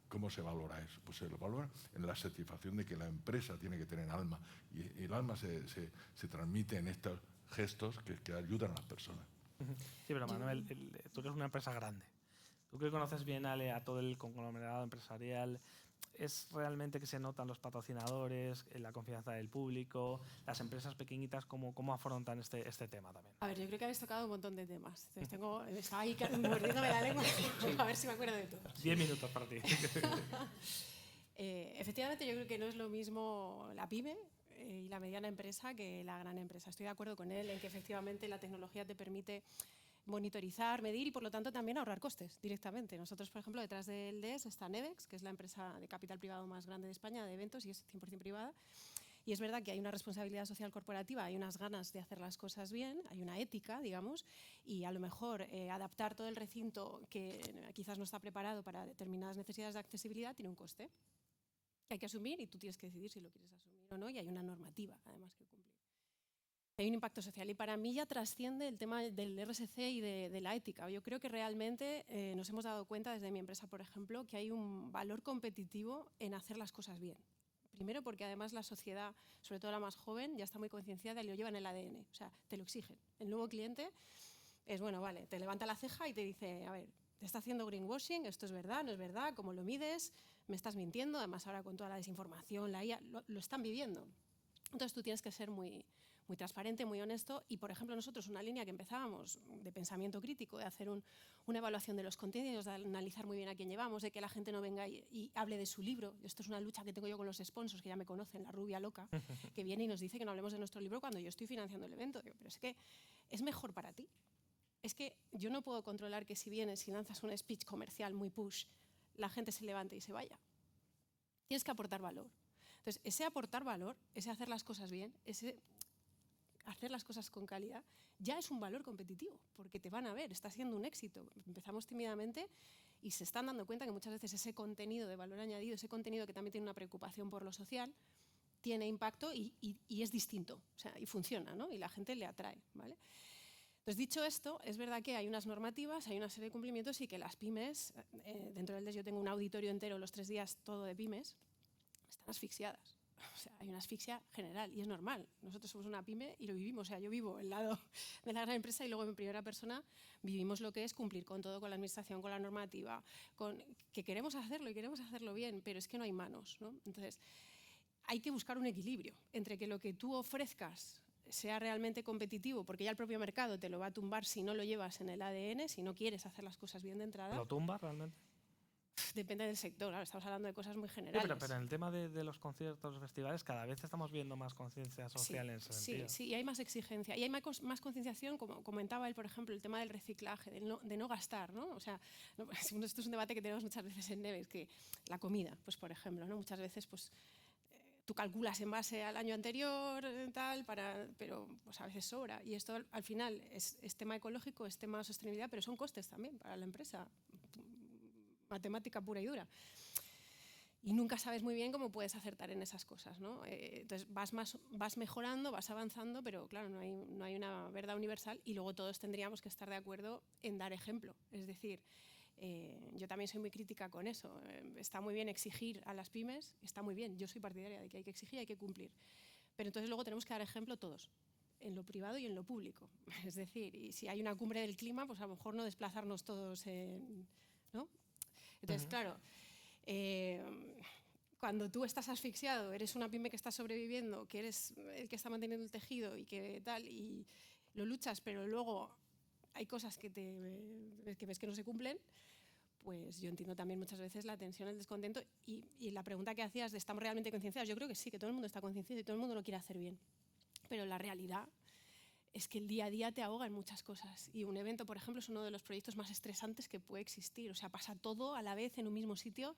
¿cómo se valora eso? Pues se lo valora en la satisfacción de que la empresa tiene que tener alma y el alma se transmite en estos gestos que ayudan a las personas. Sí, pero Manuel, tú eres una empresa grande. Tú que conoces bien, Ale, a todo el conglomerado empresarial, ¿es realmente que se notan los patrocinadores, la confianza del público, las empresas pequeñitas, cómo afrontan este tema también? A ver, yo creo que habéis tocado un montón de temas. Entonces estaba ahí mordiéndome la lengua a ver si me acuerdo de todos. 10 minutos para ti. Efectivamente, yo creo que no es lo mismo la pyme y la mediana empresa que la gran empresa. Estoy de acuerdo con él en que efectivamente la tecnología te permite monitorizar, medir y por lo tanto también ahorrar costes directamente. Nosotros, por ejemplo, detrás del DES está Nevex, que es la empresa de capital privado más grande de España de eventos y es 100% privada. Y es verdad que hay una responsabilidad social corporativa, hay unas ganas de hacer las cosas bien, hay una ética, digamos, y a lo mejor adaptar todo el recinto que quizás no está preparado para determinadas necesidades de accesibilidad tiene un coste que hay que asumir y tú tienes que decidir si lo quieres asumir o no, y hay una normativa además que cumplir. Hay un impacto social y para mí ya trasciende el tema del RSC y de la ética. Yo creo que realmente nos hemos dado cuenta desde mi empresa, por ejemplo, que hay un valor competitivo en hacer las cosas bien. Primero porque además la sociedad, sobre todo la más joven, ya está muy concienciada y lo lleva en el ADN, o sea, te lo exigen. El nuevo cliente es, bueno, vale, te levanta la ceja y te dice, a ver, te está haciendo greenwashing, esto es verdad, no es verdad, cómo lo mides, me estás mintiendo, además ahora con toda la desinformación, la IA, lo están viviendo. Entonces tú tienes que ser muy transparente, muy honesto y, por ejemplo, nosotros una línea que empezábamos de pensamiento crítico, de hacer una evaluación de los contenidos, de analizar muy bien a quién llevamos, de que la gente no venga y hable de su libro. Esto es una lucha que tengo yo con los sponsors, que ya me conocen, la rubia loca, que viene y nos dice que no hablemos de nuestro libro cuando yo estoy financiando el evento. Digo, pero es que es mejor para ti. Es que yo no puedo controlar que si vienes y lanzas un speech comercial muy push, la gente se levante y se vaya. Tienes que aportar valor. Entonces, ese aportar valor, ese hacer las cosas bien, ese hacer las cosas con calidad, ya es un valor competitivo, porque te van a ver, está siendo un éxito. Empezamos tímidamente y se están dando cuenta que muchas veces ese contenido de valor añadido, ese contenido que también tiene una preocupación por lo social, tiene impacto y es distinto, o sea, y funciona, ¿no? Y la gente le atrae, ¿vale? Entonces, dicho esto, es verdad que hay unas normativas, hay una serie de cumplimientos y que las pymes, dentro del DES yo tengo un auditorio entero los 3 días todo de pymes, están asfixiadas. O sea, hay una asfixia general y es normal. Nosotros somos una pyme y lo vivimos. O sea, yo vivo el lado de la gran empresa y luego en primera persona vivimos lo que es cumplir con todo, con la administración, con la normativa, que queremos hacerlo y queremos hacerlo bien, pero es que no hay manos, ¿no? Entonces, hay que buscar un equilibrio entre que lo que tú ofrezcas sea realmente competitivo, porque ya el propio mercado te lo va a tumbar si no lo llevas en el ADN, si no quieres hacer las cosas bien de entrada. ¿Lo tumba realmente? Depende del sector, claro, estamos hablando de cosas muy generales. Sí, pero en el tema de los conciertos, los festivales, cada vez estamos viendo más conciencia social en ese sentido. Sí, y hay más exigencia. Y hay más concienciación, como comentaba él, por ejemplo, el tema del reciclaje, de no gastar, ¿no? O sea, esto es un debate que tenemos muchas veces en Neves, que la comida, pues por ejemplo, ¿no? Muchas veces, pues tú calculas en base al año anterior, pero pues a veces sobra. Y esto al final es tema ecológico, es tema de sostenibilidad, pero son costes también para la empresa. Matemática pura y dura. Y nunca sabes muy bien cómo puedes acertar en esas cosas, ¿no? Entonces vas mejorando, vas avanzando, pero claro, no hay una verdad universal y luego todos tendríamos que estar de acuerdo en dar ejemplo. Es decir, yo también soy muy crítica con eso. Está muy bien exigir a las pymes, está muy bien, yo soy partidaria de que hay que exigir y hay que cumplir. Pero entonces luego tenemos que dar ejemplo todos, en lo privado y en lo público. Es decir, y si hay una cumbre del clima, pues a lo mejor no desplazarnos todos, ¿no? Entonces, claro, cuando tú estás asfixiado, eres una pyme que está sobreviviendo, que eres el que está manteniendo el tejido y que tal, y lo luchas, pero luego hay cosas que ves que no se cumplen, pues yo entiendo también muchas veces la tensión, el descontento y la pregunta que hacías de ¿estamos realmente concienciados? Yo creo que sí, que todo el mundo está concienciado y todo el mundo lo quiere hacer bien, pero la realidad es que el día a día te ahoga en muchas cosas y un evento, por ejemplo, es uno de los proyectos más estresantes que puede existir, o sea, pasa todo a la vez en un mismo sitio.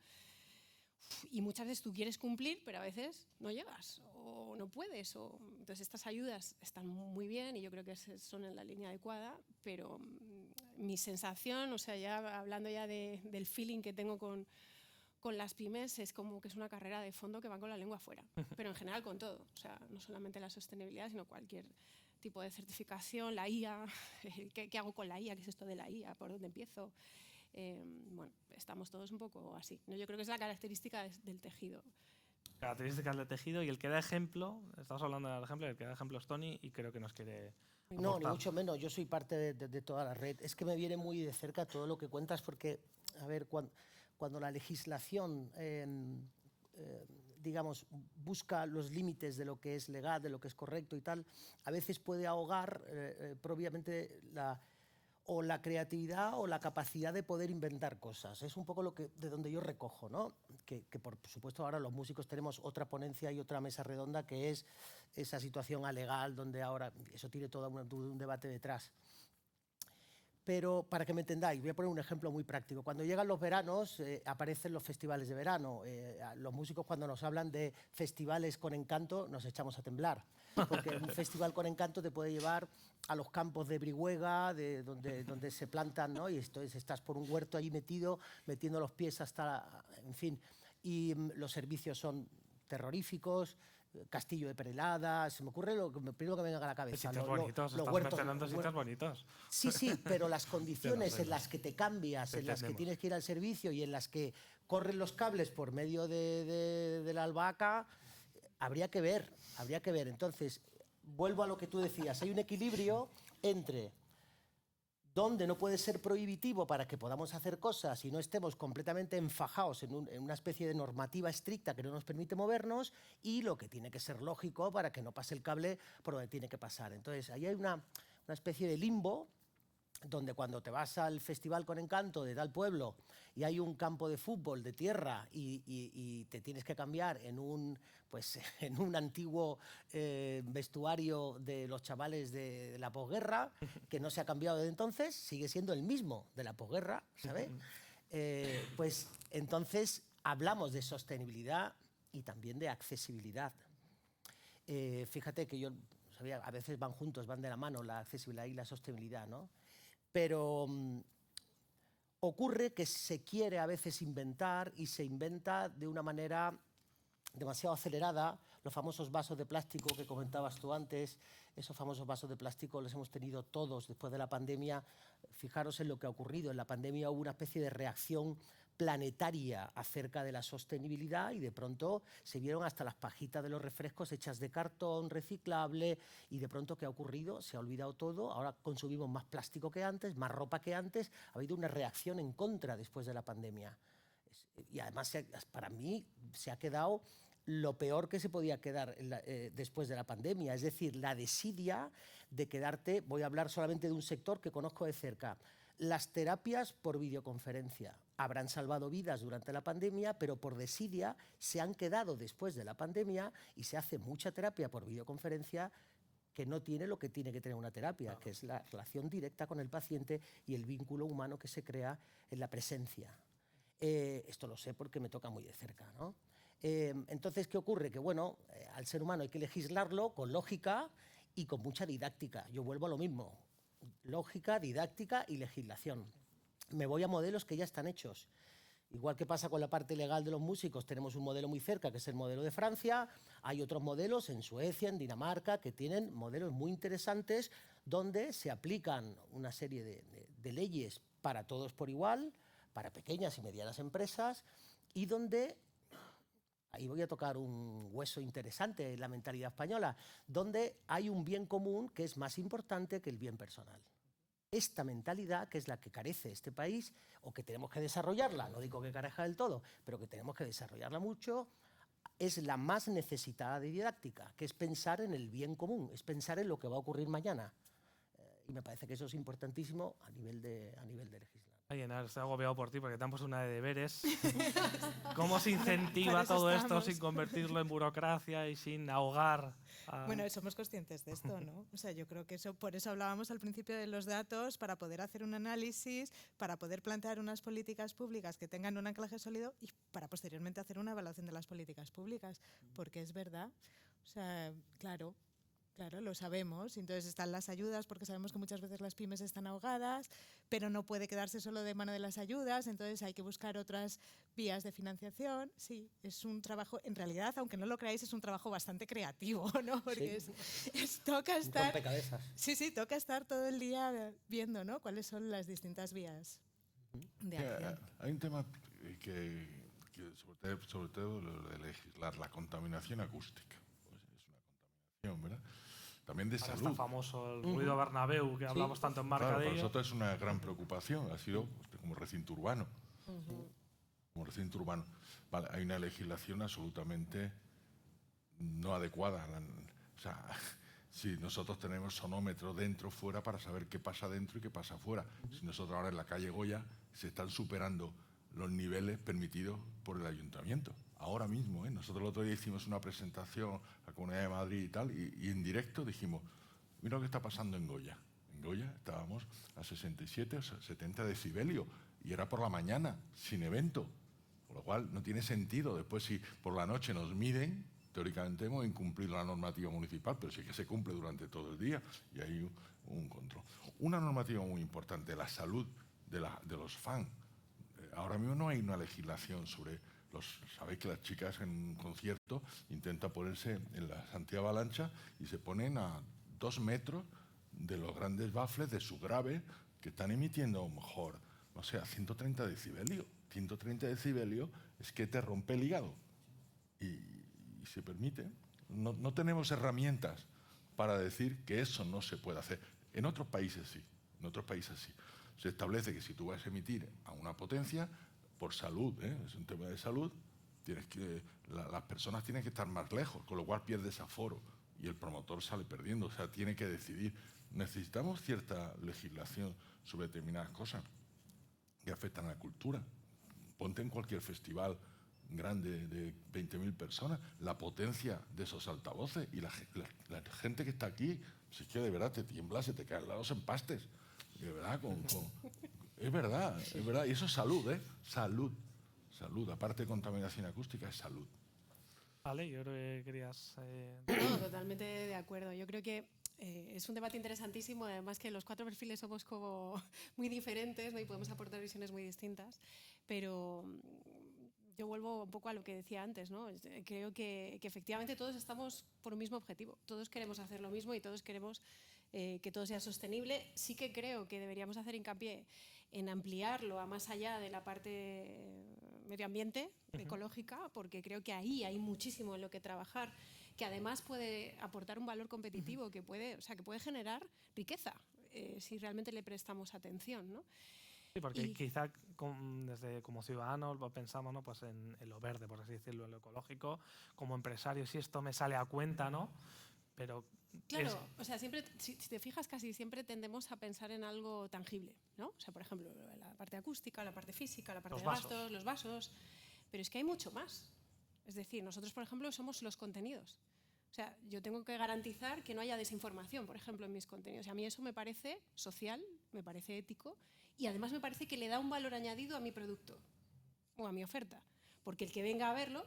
Y muchas veces tú quieres cumplir, pero a veces no llegas o no puedes. Entonces estas ayudas están muy bien y yo creo que son en la línea adecuada, pero mi sensación, o sea, ya hablando ya del feeling que tengo con las pymes, es como que es una carrera de fondo que va con la lengua afuera, pero en general con todo. O sea, no solamente la sostenibilidad, sino cualquier tipo de certificación, la IA, ¿qué hago con la IA? ¿Qué es esto de la IA? ¿Por dónde empiezo? Bueno, estamos todos un poco así, ¿no? Yo creo que es la característica del tejido. Características del tejido y el que da ejemplo, estamos hablando del ejemplo, el que da ejemplo es Tony y creo que nos quiere aportar. No, ni mucho menos, yo soy parte de toda la red. Es que me viene muy de cerca todo lo que cuentas porque, a ver, cuando la legislación, digamos, busca los límites de lo que es legal, de lo que es correcto y tal, a veces puede ahogar propiamente o la creatividad o la capacidad de poder inventar cosas. Es un poco de donde yo recojo, ¿no? Que por supuesto ahora los músicos tenemos otra ponencia y otra mesa redonda que es esa situación alegal donde ahora eso tiene todo un debate detrás. Pero para que me entendáis, voy a poner un ejemplo muy práctico. Cuando llegan los veranos, aparecen los festivales de verano. Los músicos cuando nos hablan de festivales con encanto, nos echamos a temblar. Porque un festival con encanto te puede llevar a los campos de Brihuega, donde se plantan, ¿no? Y estás por un huerto allí metiendo los pies hasta, en fin. Y los servicios son terroríficos. Castillo de Perelada, se me ocurre lo primero que me venga a la cabeza. Sitios bonitos, estás mencionando sitios bonitos. Sí, pero las condiciones en las que te cambias, en las que tienes que ir al servicio y en las que corren los cables por medio de la albahaca, habría que ver. Entonces, vuelvo a lo que tú decías, hay un equilibrio entre donde no puede ser prohibitivo para que podamos hacer cosas y no estemos completamente enfajados en una especie de normativa estricta que no nos permite movernos y lo que tiene que ser lógico para que no pase el cable por donde tiene que pasar. Entonces, ahí hay una especie de limbo donde cuando te vas al festival con encanto de tal pueblo y hay un campo de fútbol de tierra y te tienes que cambiar en un antiguo vestuario de los chavales de la posguerra, que no se ha cambiado desde entonces, sigue siendo el mismo de la posguerra, ¿sabes? Pues entonces hablamos de sostenibilidad y también de accesibilidad. Fíjate que yo sabía, a veces van juntos, van de la mano la accesibilidad y la sostenibilidad, ¿no? Pero ocurre que se quiere a veces inventar y se inventa de una manera demasiado acelerada. Los famosos vasos de plástico que comentabas tú antes, esos famosos vasos de plástico los hemos tenido todos después de la pandemia. Fijaros en lo que ha ocurrido. En la pandemia hubo una especie de reacción planetaria acerca de la sostenibilidad y de pronto se vieron hasta las pajitas de los refrescos hechas de cartón reciclable y de pronto ¿qué ha ocurrido? Se ha olvidado todo, ahora consumimos más plástico que antes, más ropa que antes, ha habido una reacción en contra después de la pandemia. Y además para mí se ha quedado lo peor que se podía quedar después de la pandemia, es decir, la desidia de quedarte, voy a hablar solamente de un sector que conozco de cerca, las terapias por videoconferencia. Habrán salvado vidas durante la pandemia, pero por desidia se han quedado después de la pandemia y se hace mucha terapia por videoconferencia que no tiene lo que tiene que tener una terapia, que es la relación directa con el paciente y el vínculo humano que se crea en la presencia. Esto lo sé porque me toca muy de cerca, ¿no? Entonces, ¿qué ocurre? Que, bueno, al ser humano hay que legislarlo con lógica y con mucha didáctica. Yo vuelvo a lo mismo. Lógica, didáctica y legislación. Me voy a modelos que ya están hechos. Igual que pasa con la parte legal de los músicos, tenemos un modelo muy cerca, que es el modelo de Francia. Hay otros modelos en Suecia, en Dinamarca, que tienen modelos muy interesantes donde se aplican una serie de leyes para todos por igual, para pequeñas y medianas empresas, y donde, ahí voy a tocar un hueso interesante en la mentalidad española, donde hay un bien común que es más importante que el bien personal. Esta mentalidad, que es la que carece este país, o que tenemos que desarrollarla, no digo que careja del todo, pero que tenemos que desarrollarla mucho, es la más necesitada de didáctica, que es pensar en el bien común, es pensar en lo que va a ocurrir mañana. Y me parece que eso es importantísimo a nivel de legislar. Ay, Enar, estoy agobiado por ti porque te han puesto una de deberes. ¿Cómo se incentiva todo esto sin convertirlo en burocracia y sin ahogar? Bueno, somos conscientes de esto, ¿no? O sea, yo creo que por eso hablábamos al principio de los datos, para poder hacer un análisis, para poder plantear unas políticas públicas que tengan un anclaje sólido y para posteriormente hacer una evaluación de las políticas públicas, porque es verdad. O sea, claro, lo sabemos. Entonces están las ayudas, porque sabemos que muchas veces las pymes están ahogadas, pero no puede quedarse solo de mano de las ayudas, entonces hay que buscar otras vías de financiación. Sí, es un trabajo, en realidad, aunque no lo creáis, es un trabajo bastante creativo, ¿no? Porque toca estar... Un rompecabezas. Sí, toca estar todo el día viendo, ¿no?, cuáles son las distintas vías de acción. Hay un tema que sobre todo lo de legislar, la contaminación acústica. Pues es una contaminación, ¿verdad? También de Ahora salud. está famoso el ruido Bernabéu, que hablamos tanto en Marca Claro, de para ello. nosotros es una gran preocupación, ha sido como recinto urbano. Como recinto urbano. Vale, hay una legislación absolutamente no adecuada. O sea, si nosotros tenemos sonómetros dentro, fuera, para saber qué pasa dentro y qué pasa fuera. Si nosotros ahora en la calle Goya se están superando los niveles permitidos por el ayuntamiento. Ahora mismo, nosotros el otro día hicimos una presentación a la Comunidad de Madrid y tal, y en directo dijimos, mira lo que está pasando en Goya. En Goya estábamos a 67 o 70 decibelios y era por la mañana, sin evento. Con lo cual no tiene sentido. Después, si por la noche nos miden, teóricamente hemos incumplido la normativa municipal, pero sí que se cumple durante todo el día y hay un control. Una normativa muy importante, la salud de los fans. Ahora mismo no hay una legislación sobre sabéis que las chicas en un concierto intentan ponerse en la Santiago Avalancha y se ponen a 2 metros de los grandes baffles de su grave que están emitiendo a lo mejor, no sé, a 130 decibelios. 130 decibelios es que te rompe el hígado. Y se permite. No tenemos herramientas para decir que eso no se puede hacer. En otros países sí. En otros países sí. Se establece que si tú vas a emitir a una potencia, por salud, es un tema de salud, las personas tienen que estar más lejos, con lo cual pierdes aforo y el promotor sale perdiendo. O sea, tiene que decidir. Necesitamos cierta legislación sobre determinadas cosas que afectan a la cultura. Ponte en cualquier festival grande de 20.000 personas, la potencia de esos altavoces y la gente que está aquí, si es que de verdad te tiembla, se te caen los empastes. De verdad, es verdad, y eso es salud, salud, aparte de contaminación acústica, es salud. Vale, yo creo que querías... No, totalmente de acuerdo. Yo creo que es un debate interesantísimo, además que los 4 perfiles somos como muy diferentes, ¿no? Y podemos aportar visiones muy distintas, pero yo vuelvo un poco a lo que decía antes, ¿no? Creo que efectivamente todos estamos por un mismo objetivo, todos queremos hacer lo mismo y todos queremos que todo sea sostenible. Sí que creo que deberíamos hacer hincapié en ampliarlo a más allá de la parte medio ambiente, ecológica, porque creo que ahí hay muchísimo en lo que trabajar, que además puede aportar un valor competitivo, que puede generar riqueza si realmente le prestamos atención, ¿no? Sí, porque quizá desde como ciudadanos pensamos, ¿no?, pues en lo verde, por así decirlo, en lo ecológico. Como empresario, si esto me sale a cuenta, ¿no? Pero claro, o sea, siempre, si te fijas, casi siempre tendemos a pensar en algo tangible, ¿no? O sea, por ejemplo, la parte acústica, la parte física, la parte de gastos, los vasos. Pero es que hay mucho más. Es decir, nosotros, por ejemplo, somos los contenidos. O sea, yo tengo que garantizar que no haya desinformación, por ejemplo, en mis contenidos. Y a mí eso me parece social, me parece ético y además me parece que le da un valor añadido a mi producto o a mi oferta. Porque el que venga a verlo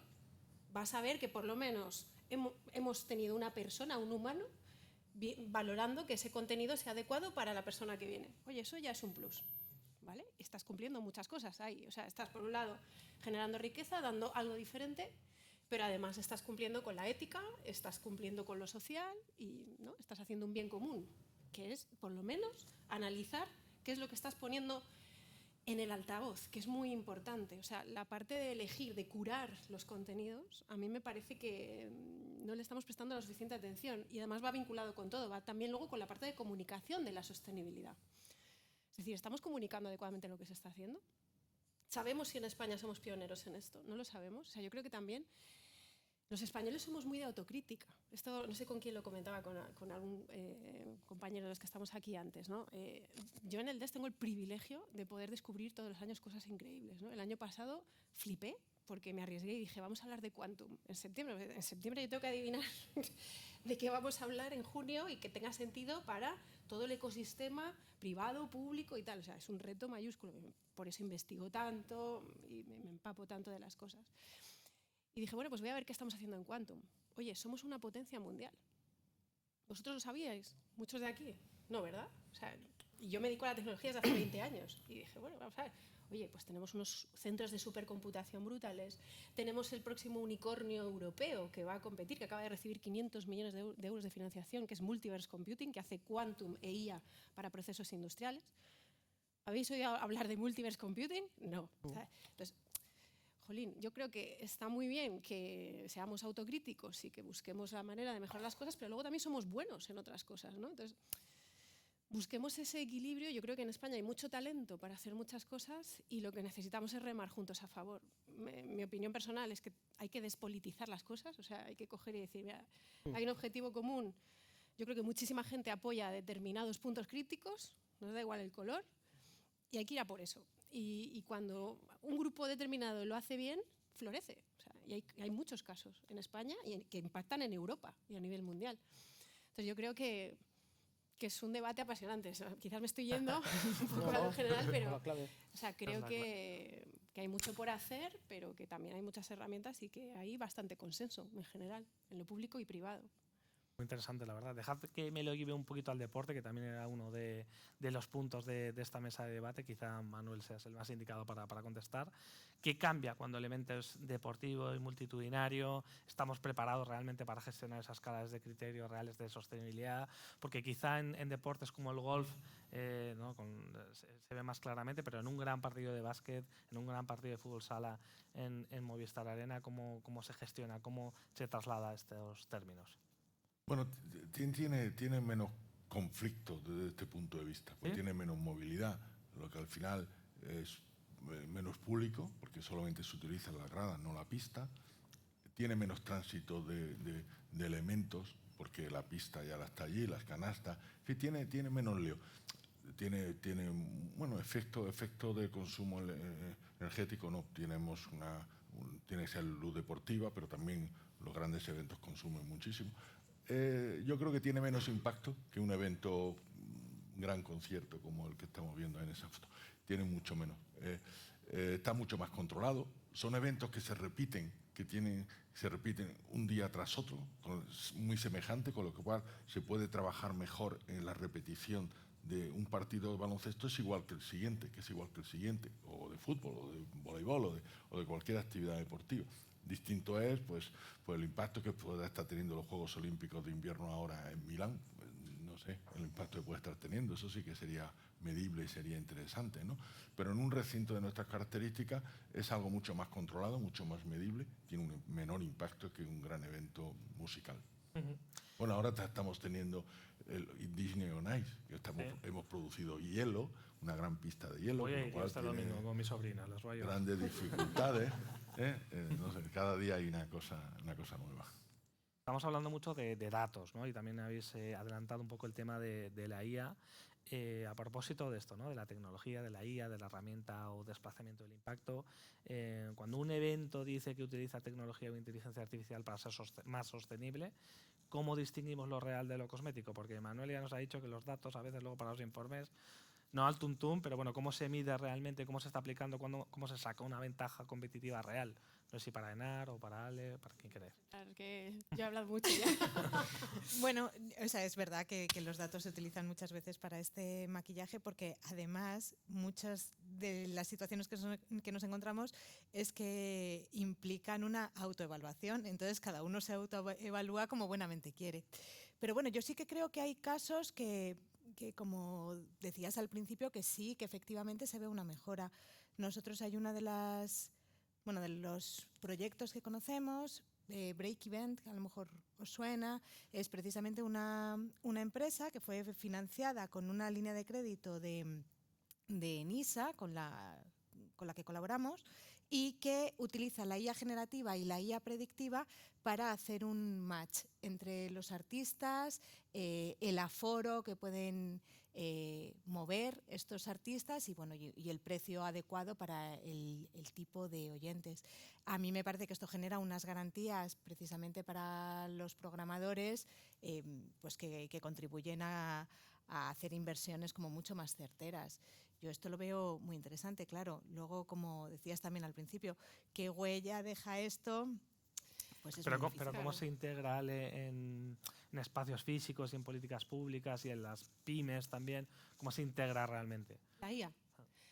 va a saber que por lo menos hemos tenido una persona, un humano, valorando que ese contenido sea adecuado para la persona que viene. Oye, eso ya es un plus, ¿vale? Estás cumpliendo muchas cosas ahí. O sea, estás por un lado generando riqueza, dando algo diferente, pero además estás cumpliendo con la ética, estás cumpliendo con lo social y, ¿no?, estás haciendo un bien común, que es, por lo menos, analizar qué es lo que estás poniendo en el altavoz, que es muy importante. O sea, la parte de elegir, de curar los contenidos, a mí me parece que no le estamos prestando la suficiente atención y además va vinculado con todo, va también luego con la parte de comunicación de la sostenibilidad. Es decir, ¿estamos comunicando adecuadamente lo que se está haciendo? ¿Sabemos si en España somos pioneros en esto? ¿No lo sabemos? O sea, yo creo que también Los españoles somos muy de autocrítica. Esto no sé con quién lo comentaba, con algún compañero de los que estamos aquí antes, ¿no? Yo en el DES tengo el privilegio de poder descubrir todos los años cosas increíbles, ¿no? El año pasado flipé porque me arriesgué y dije, vamos a hablar de Quantum en septiembre. En septiembre yo tengo que adivinar de qué vamos a hablar en junio y que tenga sentido para todo el ecosistema privado, público y tal. O sea, es un reto mayúsculo. Por eso investigo tanto y me empapo tanto de las cosas. Y dije, bueno, pues voy a ver qué estamos haciendo en Quantum. Oye, somos una potencia mundial. ¿Vosotros lo sabíais? ¿Muchos de aquí? No, ¿verdad? O sea, y yo me dedico a la tecnología desde hace 20 años. Y dije, bueno, vamos a ver. Oye, pues tenemos unos centros de supercomputación brutales. Tenemos el próximo unicornio europeo que va a competir, que acaba de recibir 500 millones de euros de financiación, que es Multiverse Computing, que hace Quantum e IA para procesos industriales. ¿Habéis oído hablar de Multiverse Computing? No. Entonces, jolín, yo creo que está muy bien que seamos autocríticos y que busquemos la manera de mejorar las cosas, pero luego también somos buenos en otras cosas, ¿no? Entonces, busquemos ese equilibrio. Yo creo que en España hay mucho talento para hacer muchas cosas y lo que necesitamos es remar juntos a favor. Mi opinión personal es que hay que despolitizar las cosas, o sea, hay que coger y decir, mira, hay un objetivo común. Yo creo que muchísima gente apoya determinados puntos críticos, nos da igual el color, y hay que ir a por eso. Y cuando un grupo determinado lo hace bien, florece. O sea, y hay muchos casos en España y que impactan en Europa y a nivel mundial. Entonces yo creo que es un debate apasionante. O sea, quizás me estoy yendo un poco a lo general, pero o sea, creo que hay mucho por hacer, pero que también hay muchas herramientas y que hay bastante consenso en general, en lo público y privado. Muy interesante, la verdad. Dejad que me lo lleve un poquito al deporte, que también era uno de los puntos de esta mesa de debate. Quizá Manuel seas el más indicado para contestar. ¿Qué cambia cuando el evento es deportivo y multitudinario? ¿Estamos preparados realmente para gestionar esas escalas de criterios reales de sostenibilidad? Porque quizá en deportes como el golf ¿no? se ve más claramente, pero en un gran partido de básquet, en un gran partido de fútbol sala en Movistar Arena, ¿cómo se gestiona? ¿Cómo se traslada estos términos? Bueno, tiene menos conflicto desde este punto de vista, porque tiene menos movilidad, lo que al final es menos público, porque solamente se utiliza la grada, no la pista. Tiene menos tránsito de elementos, porque la pista ya la está allí, las canastas. En fin, tiene menos lío. Tiene bueno, efecto de consumo energético, no. Tiene que ser luz deportiva, pero también los grandes eventos consumen muchísimo. Yo creo que tiene menos impacto que un evento, un gran concierto como el que estamos viendo en esa foto. Tiene mucho menos. Está mucho más controlado. Son eventos que se repiten, se repiten un día tras otro, muy semejante, con lo cual se puede trabajar mejor en la repetición de un partido de baloncesto. Es igual que el siguiente, o de fútbol, o de voleibol, o de cualquier actividad deportiva. Distinto es pues el impacto que pueda estar teniendo los Juegos Olímpicos de invierno ahora en Milán. No sé, el impacto que puede estar teniendo, eso sí que sería medible y sería interesante, ¿no? Pero en un recinto de nuestras características es algo mucho más controlado, mucho más medible, tiene un menor impacto que un gran evento musical. Bueno, ahora estamos teniendo el Disney on Ice, que hemos producido hielo, una gran pista de hielo. Oye, yo este domingo con mi sobrina, los voy a llevar. Grandes dificultades. No sé, cada día hay una cosa nueva. Estamos hablando mucho de datos, ¿no? Y también habéis adelantado un poco el tema de la IA. A propósito de esto, ¿no? De la tecnología, de la IA, de la herramienta o desplazamiento del impacto, cuando un evento dice que utiliza tecnología o inteligencia artificial para ser más sostenible, ¿cómo distinguimos lo real de lo cosmético? Porque Manuel ya nos ha dicho que los datos a veces luego para los informes no al tuntum, pero bueno, ¿cómo se mide realmente, cómo se está aplicando, cómo se saca una ventaja competitiva real? No sé si para Enar o para Ale, para quien queráis. Claro, que yo he hablado mucho ya. Bueno, o sea, es verdad que los datos se utilizan muchas veces para este maquillaje, porque además muchas de las situaciones que nos encontramos es que implican una autoevaluación, entonces cada uno se autoevalúa como buenamente quiere. Pero bueno, yo sí que creo que hay casos que como decías al principio, que sí, que efectivamente se ve una mejora. Nosotros hay una de los proyectos que conocemos, Break Event, que a lo mejor os suena, es precisamente una empresa que fue financiada con una línea de crédito de NISA, con la que colaboramos, y que utiliza la IA generativa y la IA predictiva para hacer un match entre los artistas, el aforo que pueden mover estos artistas y, bueno, y el precio adecuado para el tipo de oyentes. A mí me parece que esto genera unas garantías precisamente para los programadores pues que contribuyen a hacer inversiones como mucho más certeras. Yo esto lo veo muy interesante, claro. Luego, como decías también al principio, ¿qué huella deja esto? Pues es muy difícil. Pero ¿cómo se integra en espacios físicos y en políticas públicas y en las pymes también? ¿Cómo se integra realmente? La IA.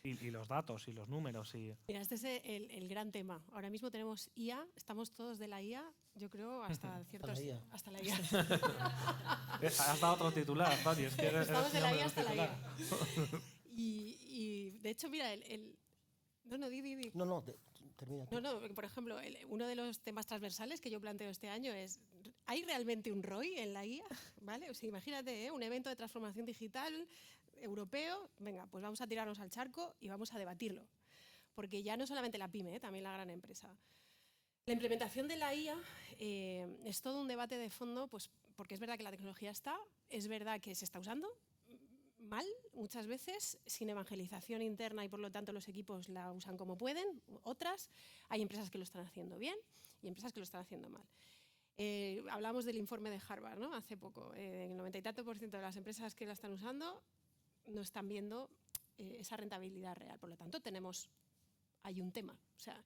Y los datos y los números. Mira, este es el gran tema. Ahora mismo tenemos IA, estamos todos de la IA, yo creo, hasta ciertos... Hasta la IA. Has dado otro titular, Tony. Es que estamos de la IA hasta la IA. Y de hecho, mira, No, di. No, termina. No, por ejemplo, uno de los temas transversales que yo planteo este año es, ¿hay realmente un ROI en la IA? ¿Vale? O sea, imagínate, un evento de transformación digital europeo, venga, pues vamos a tirarnos al charco y vamos a debatirlo. Porque ya no solamente la pyme, también la gran empresa. La implementación de la IA es todo un debate de fondo, pues porque es verdad que la tecnología está, es verdad que se está usando mal muchas veces, sin evangelización interna y por lo tanto los equipos la usan como pueden, otras. Hay empresas que lo están haciendo bien y empresas que lo están haciendo mal. Hablamos del informe de Harvard, ¿no? Hace poco. El 90 y tanto % de las empresas que la están usando no están viendo esa rentabilidad real. Por lo tanto, hay un tema. O sea,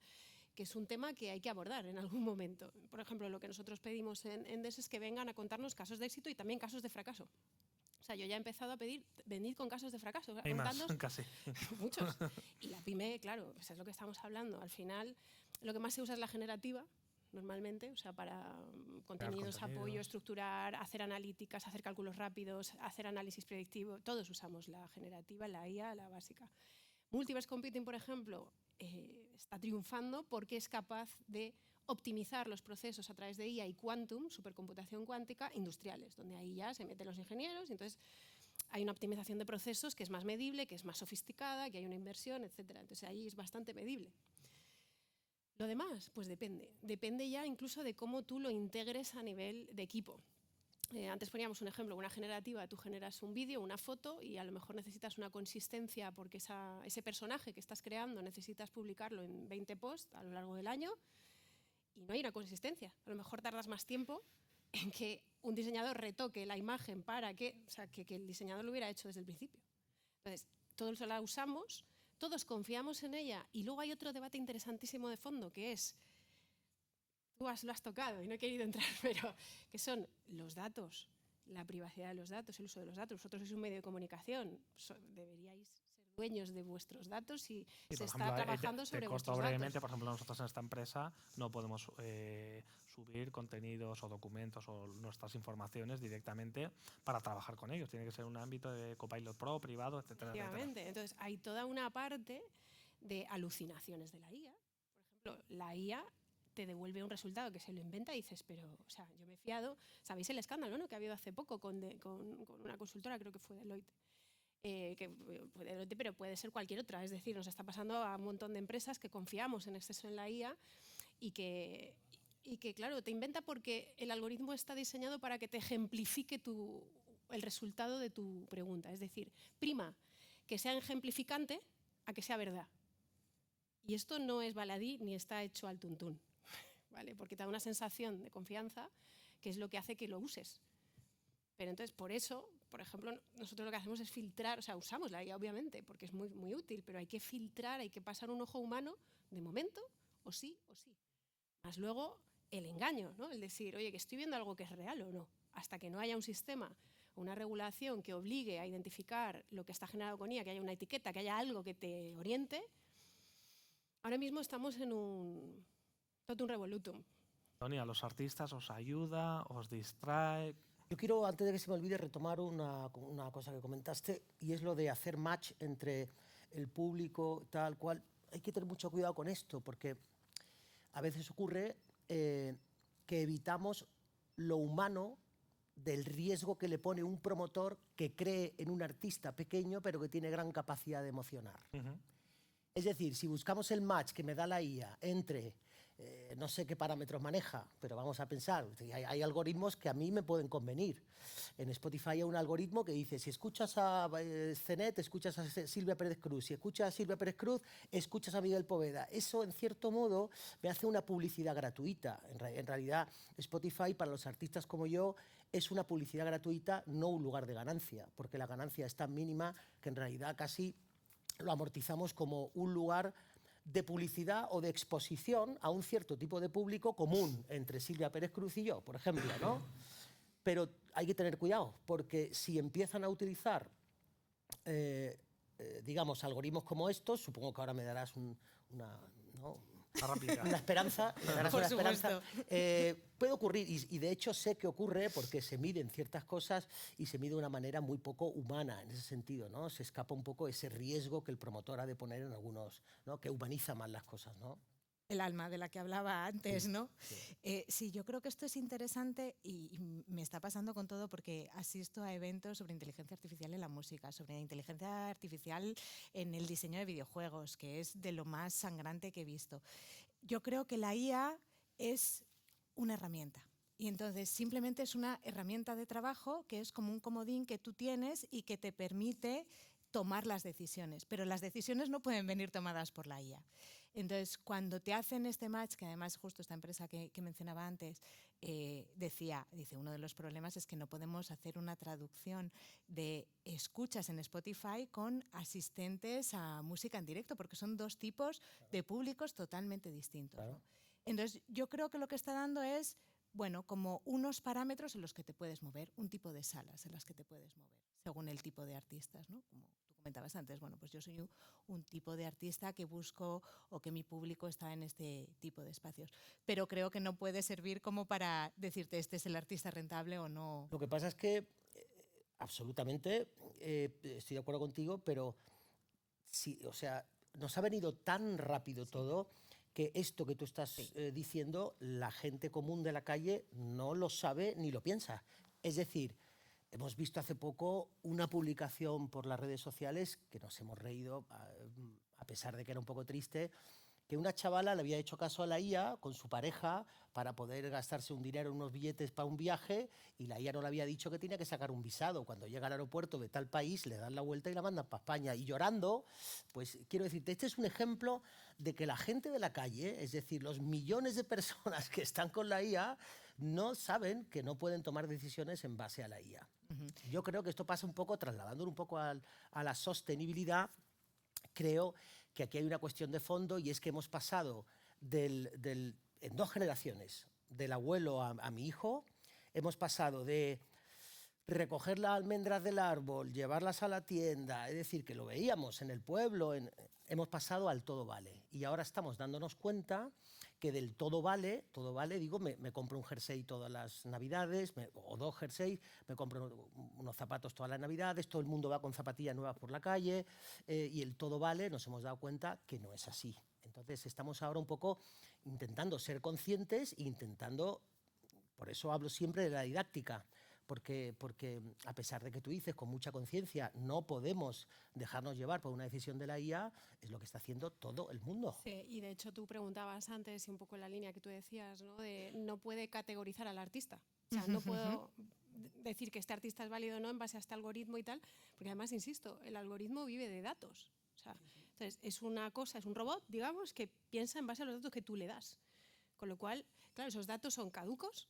que es un tema que hay que abordar en algún momento. Por ejemplo, lo que nosotros pedimos en DES es que vengan a contarnos casos de éxito y también casos de fracaso. O sea, yo ya he empezado a pedir, venid con casos de fracaso. Hay más, casi. Muchos. Y la pyme, claro, pues es lo que estamos hablando. Al final, lo que más se usa es la generativa, normalmente, o sea, para contenidos, apoyo, estructurar, hacer analíticas, hacer cálculos rápidos, hacer análisis predictivo. Todos usamos la generativa, la IA, la básica. Multiverse Computing, por ejemplo, está triunfando porque es capaz de optimizar los procesos a través de IA y quantum, supercomputación cuántica, industriales, donde ahí ya se meten los ingenieros y entonces hay una optimización de procesos que es más medible, que es más sofisticada, que hay una inversión, etc. Entonces ahí es bastante medible. Lo demás, pues depende. Depende ya incluso de cómo tú lo integres a nivel de equipo. Antes poníamos un ejemplo, una generativa, tú generas un vídeo, una foto y a lo mejor necesitas una consistencia porque ese personaje que estás creando necesitas publicarlo en 20 posts a lo largo del año y no hay una consistencia. A lo mejor tardas más tiempo en que un diseñador retoque la imagen para que el diseñador lo hubiera hecho desde el principio. Entonces, todos la usamos, todos confiamos en ella y luego hay otro debate interesantísimo de fondo que es, tú lo has tocado y no he querido entrar, pero que son los datos, la privacidad de los datos, el uso de los datos. Vosotros sois un medio de comunicación, deberíais ser dueños de vuestros datos y se está trabajando sobre vuestros brevemente, datos. por ejemplo, nosotros en esta empresa no podemos subir contenidos o documentos o nuestras informaciones directamente para trabajar con ellos. Tiene que ser un ámbito de Copilot Pro, privado, etcétera, etcétera. Entonces, hay toda una parte de alucinaciones de la IA. Por ejemplo, la IA te devuelve un resultado que se lo inventa y dices, pero, o sea, yo me he fiado. ¿Sabéis el escándalo, no?, que ha habido hace poco con una consultora, creo que fue Deloitte? Pero puede ser cualquier otra. Es decir, nos está pasando a un montón de empresas que confiamos en exceso en la IA y que claro, te inventa porque el algoritmo está diseñado para que te ejemplifique el resultado de tu pregunta. Es decir, prima que sea ejemplificante a que sea verdad. Y esto no es baladí ni está hecho al tuntún, ¿vale? Porque te da una sensación de confianza que es lo que hace que lo uses. Pero entonces, por eso, por ejemplo, nosotros lo que hacemos es filtrar, o sea, usamos la IA obviamente, porque es muy, muy útil, pero hay que filtrar, hay que pasar un ojo humano de momento, o sí, o sí. Más luego, el engaño, ¿no? El decir, oye, que estoy viendo algo que es real o no. Hasta que no haya un sistema, una regulación que obligue a identificar lo que está generado con IA, que haya una etiqueta, que haya algo que te oriente, ahora mismo estamos en un totum revolutum. Tony, ¿a los artistas os ayuda, os distrae? Yo quiero, antes de que se me olvide, retomar una cosa que comentaste, y es lo de hacer match entre el público, tal cual. Hay que tener mucho cuidado con esto, porque a veces ocurre que evitamos lo humano del riesgo que le pone un promotor que cree en un artista pequeño, pero que tiene gran capacidad de emocionar. Es decir, si buscamos el match que me da la IA entre, no sé qué parámetros maneja, pero vamos a pensar, hay algoritmos que a mí me pueden convenir. En Spotify hay un algoritmo que dice, si escuchas a Zenet, escuchas a Silvia Pérez Cruz, si escuchas a Silvia Pérez Cruz, escuchas a Miguel Poveda. Eso, en cierto modo, me hace una publicidad gratuita. En realidad, Spotify, para los artistas como yo, es una publicidad gratuita, no un lugar de ganancia, porque la ganancia es tan mínima que en realidad casi lo amortizamos como un lugar de publicidad o de exposición a un cierto tipo de público común entre Silvia Pérez Cruz y yo, por ejemplo, ¿no? Pero hay que tener cuidado, porque si empiezan a utilizar, digamos, algoritmos como estos, supongo que ahora me darás una esperanza, puede ocurrir, y de hecho sé que ocurre porque se miden ciertas cosas y se mide de una manera muy poco humana en ese sentido, ¿no? Se escapa un poco ese riesgo que el promotor ha de poner en algunos, ¿no? Que humaniza más las cosas, ¿no? El alma de la que hablaba antes, ¿no? Sí. Sí, yo creo que esto es interesante y me está pasando con todo porque asisto a eventos sobre inteligencia artificial en la música, sobre inteligencia artificial en el diseño de videojuegos, que es de lo más sangrante que he visto. Yo creo que la IA es una herramienta. Y entonces simplemente es una herramienta de trabajo que es como un comodín que tú tienes y que te permite tomar las decisiones. Pero las decisiones no pueden venir tomadas por la IA. Entonces, cuando te hacen este match, que además justo esta empresa que mencionaba antes, dice, uno de los problemas es que no podemos hacer una traducción de escuchas en Spotify con asistentes a música en directo, porque son dos tipos de públicos totalmente distintos, ¿no? Entonces, yo creo que lo que está dando es, bueno, como unos parámetros en los que te puedes mover, un tipo de salas en las que te puedes mover, según el tipo de artistas, ¿no? Como tú comentabas antes, bueno, pues yo soy un tipo de artista que busco o que mi público está en este tipo de espacios. Pero creo que no puede servir como para decirte este es el artista rentable o no. Lo que pasa es que, absolutamente, estoy de acuerdo contigo, pero sí, o sea, nos ha venido tan rápido todo que esto que tú estás diciendo, la gente común de la calle no lo sabe ni lo piensa. Es decir, hemos visto hace poco una publicación por las redes sociales que nos hemos reído, a pesar de que era un poco triste, que una chavala le había hecho caso a la IA con su pareja para poder gastarse un dinero en unos billetes para un viaje y la IA no le había dicho que tenía que sacar un visado. Cuando llega al aeropuerto de tal país le dan la vuelta y la mandan para España. Y llorando, pues quiero decirte, este es un ejemplo de que la gente de la calle, es decir, los millones de personas que están con la IA, no saben que no pueden tomar decisiones en base a la IA. Yo creo que esto pasa un poco, trasladándolo un poco a la sostenibilidad. Creo que aquí hay una cuestión de fondo y es que hemos pasado en 2 generaciones, del abuelo a mi hijo, hemos pasado de recoger las almendras del árbol, llevarlas a la tienda, es decir, que lo veíamos en el pueblo, hemos pasado al todo vale. Y ahora estamos dándonos cuenta que del todo vale, digo, me compro un jersey todas las navidades, o 2 jerseys, me compro unos zapatos todas las navidades, todo el mundo va con zapatillas nuevas por la calle, y el todo vale, nos hemos dado cuenta que no es así. Entonces estamos ahora un poco intentando ser conscientes e intentando, por eso hablo siempre de la didáctica, porque a pesar de que tú dices con mucha conciencia no podemos dejarnos llevar por una decisión de la IA, es lo que está haciendo todo el mundo. Sí, y de hecho tú preguntabas antes, y un poco en la línea que tú decías, ¿no? De no puede categorizar al artista. O sea, no puedo decir que este artista es válido o no en base a este algoritmo y tal, porque además, insisto, el algoritmo vive de datos. O sea, entonces, es una cosa, es un robot, digamos, que piensa en base a los datos que tú le das. Con lo cual, claro, esos datos son caducos,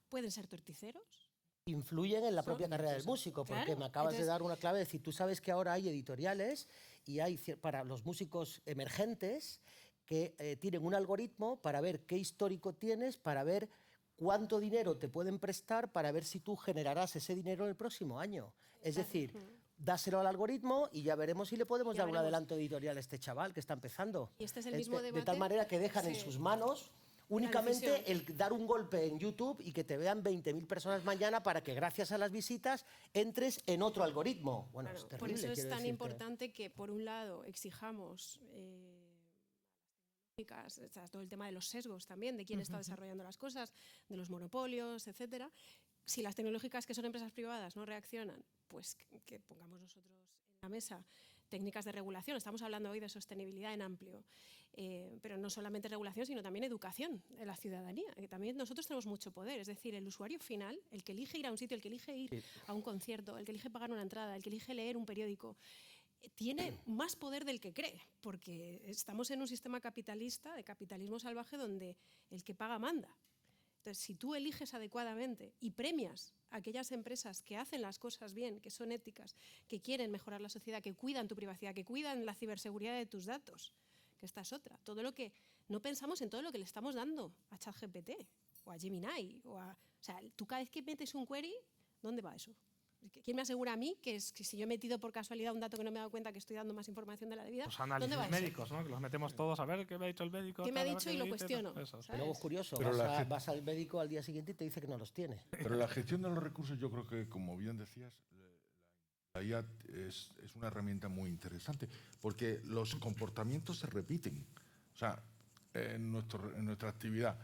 pueden ser torticeros. Influyen en la propia carrera del músico, porque claro, me acabas de dar una clave, es decir, tú sabes que ahora hay editoriales y hay para los músicos emergentes que tienen un algoritmo para ver qué histórico tienes, para ver cuánto dinero te pueden prestar, para ver si tú generarás ese dinero en el próximo año. Es decir, dáselo al algoritmo y ya veremos si le podemos dar un adelanto editorial a este chaval que está empezando. Y este es el mismo debate. De tal manera que dejan en sus manos únicamente el dar un golpe en YouTube y que te vean 20.000 personas mañana para que gracias a las visitas entres en otro algoritmo. Bueno, claro, es terrible. por eso es tan decirte. importante que, por un lado, exijamos todo el tema de los sesgos también, de quién está desarrollando las cosas, de los monopolios, etcétera. Si las tecnológicas que son empresas privadas no reaccionan, pues que pongamos nosotros en la mesa técnicas de regulación. Estamos hablando hoy de sostenibilidad en amplio, pero no solamente regulación, sino también educación de la ciudadanía, que también nosotros tenemos mucho poder. Es decir, el usuario final, el que elige ir a un sitio, el que elige ir a un concierto, el que elige pagar una entrada, el que elige leer un periódico, tiene más poder del que cree, porque estamos en un sistema capitalista, de capitalismo salvaje, donde el que paga manda. Entonces, si tú eliges adecuadamente y premias a aquellas empresas que hacen las cosas bien, que son éticas, que quieren mejorar la sociedad, que cuidan tu privacidad, que cuidan la ciberseguridad de tus datos, que esta es otra. Todo lo que no pensamos en todo lo que le estamos dando a ChatGPT o a Gemini. O sea, tú cada vez que metes un query, ¿dónde va eso? ¿Quién me asegura a mí que si yo he metido por casualidad un dato que no me he dado cuenta que estoy dando más información de la debida? Los análisis médicos, ¿no? Que los metemos todos a ver qué me ha dicho el médico. ¿Qué me ha dicho y lo cuestiono? Eso, Pero luego es curioso, vas al médico al día siguiente y te dice que no los tiene. Pero la gestión de los recursos, yo creo que, como bien decías, la IA es una herramienta muy interesante, porque los comportamientos se repiten. O sea, en nuestra actividad,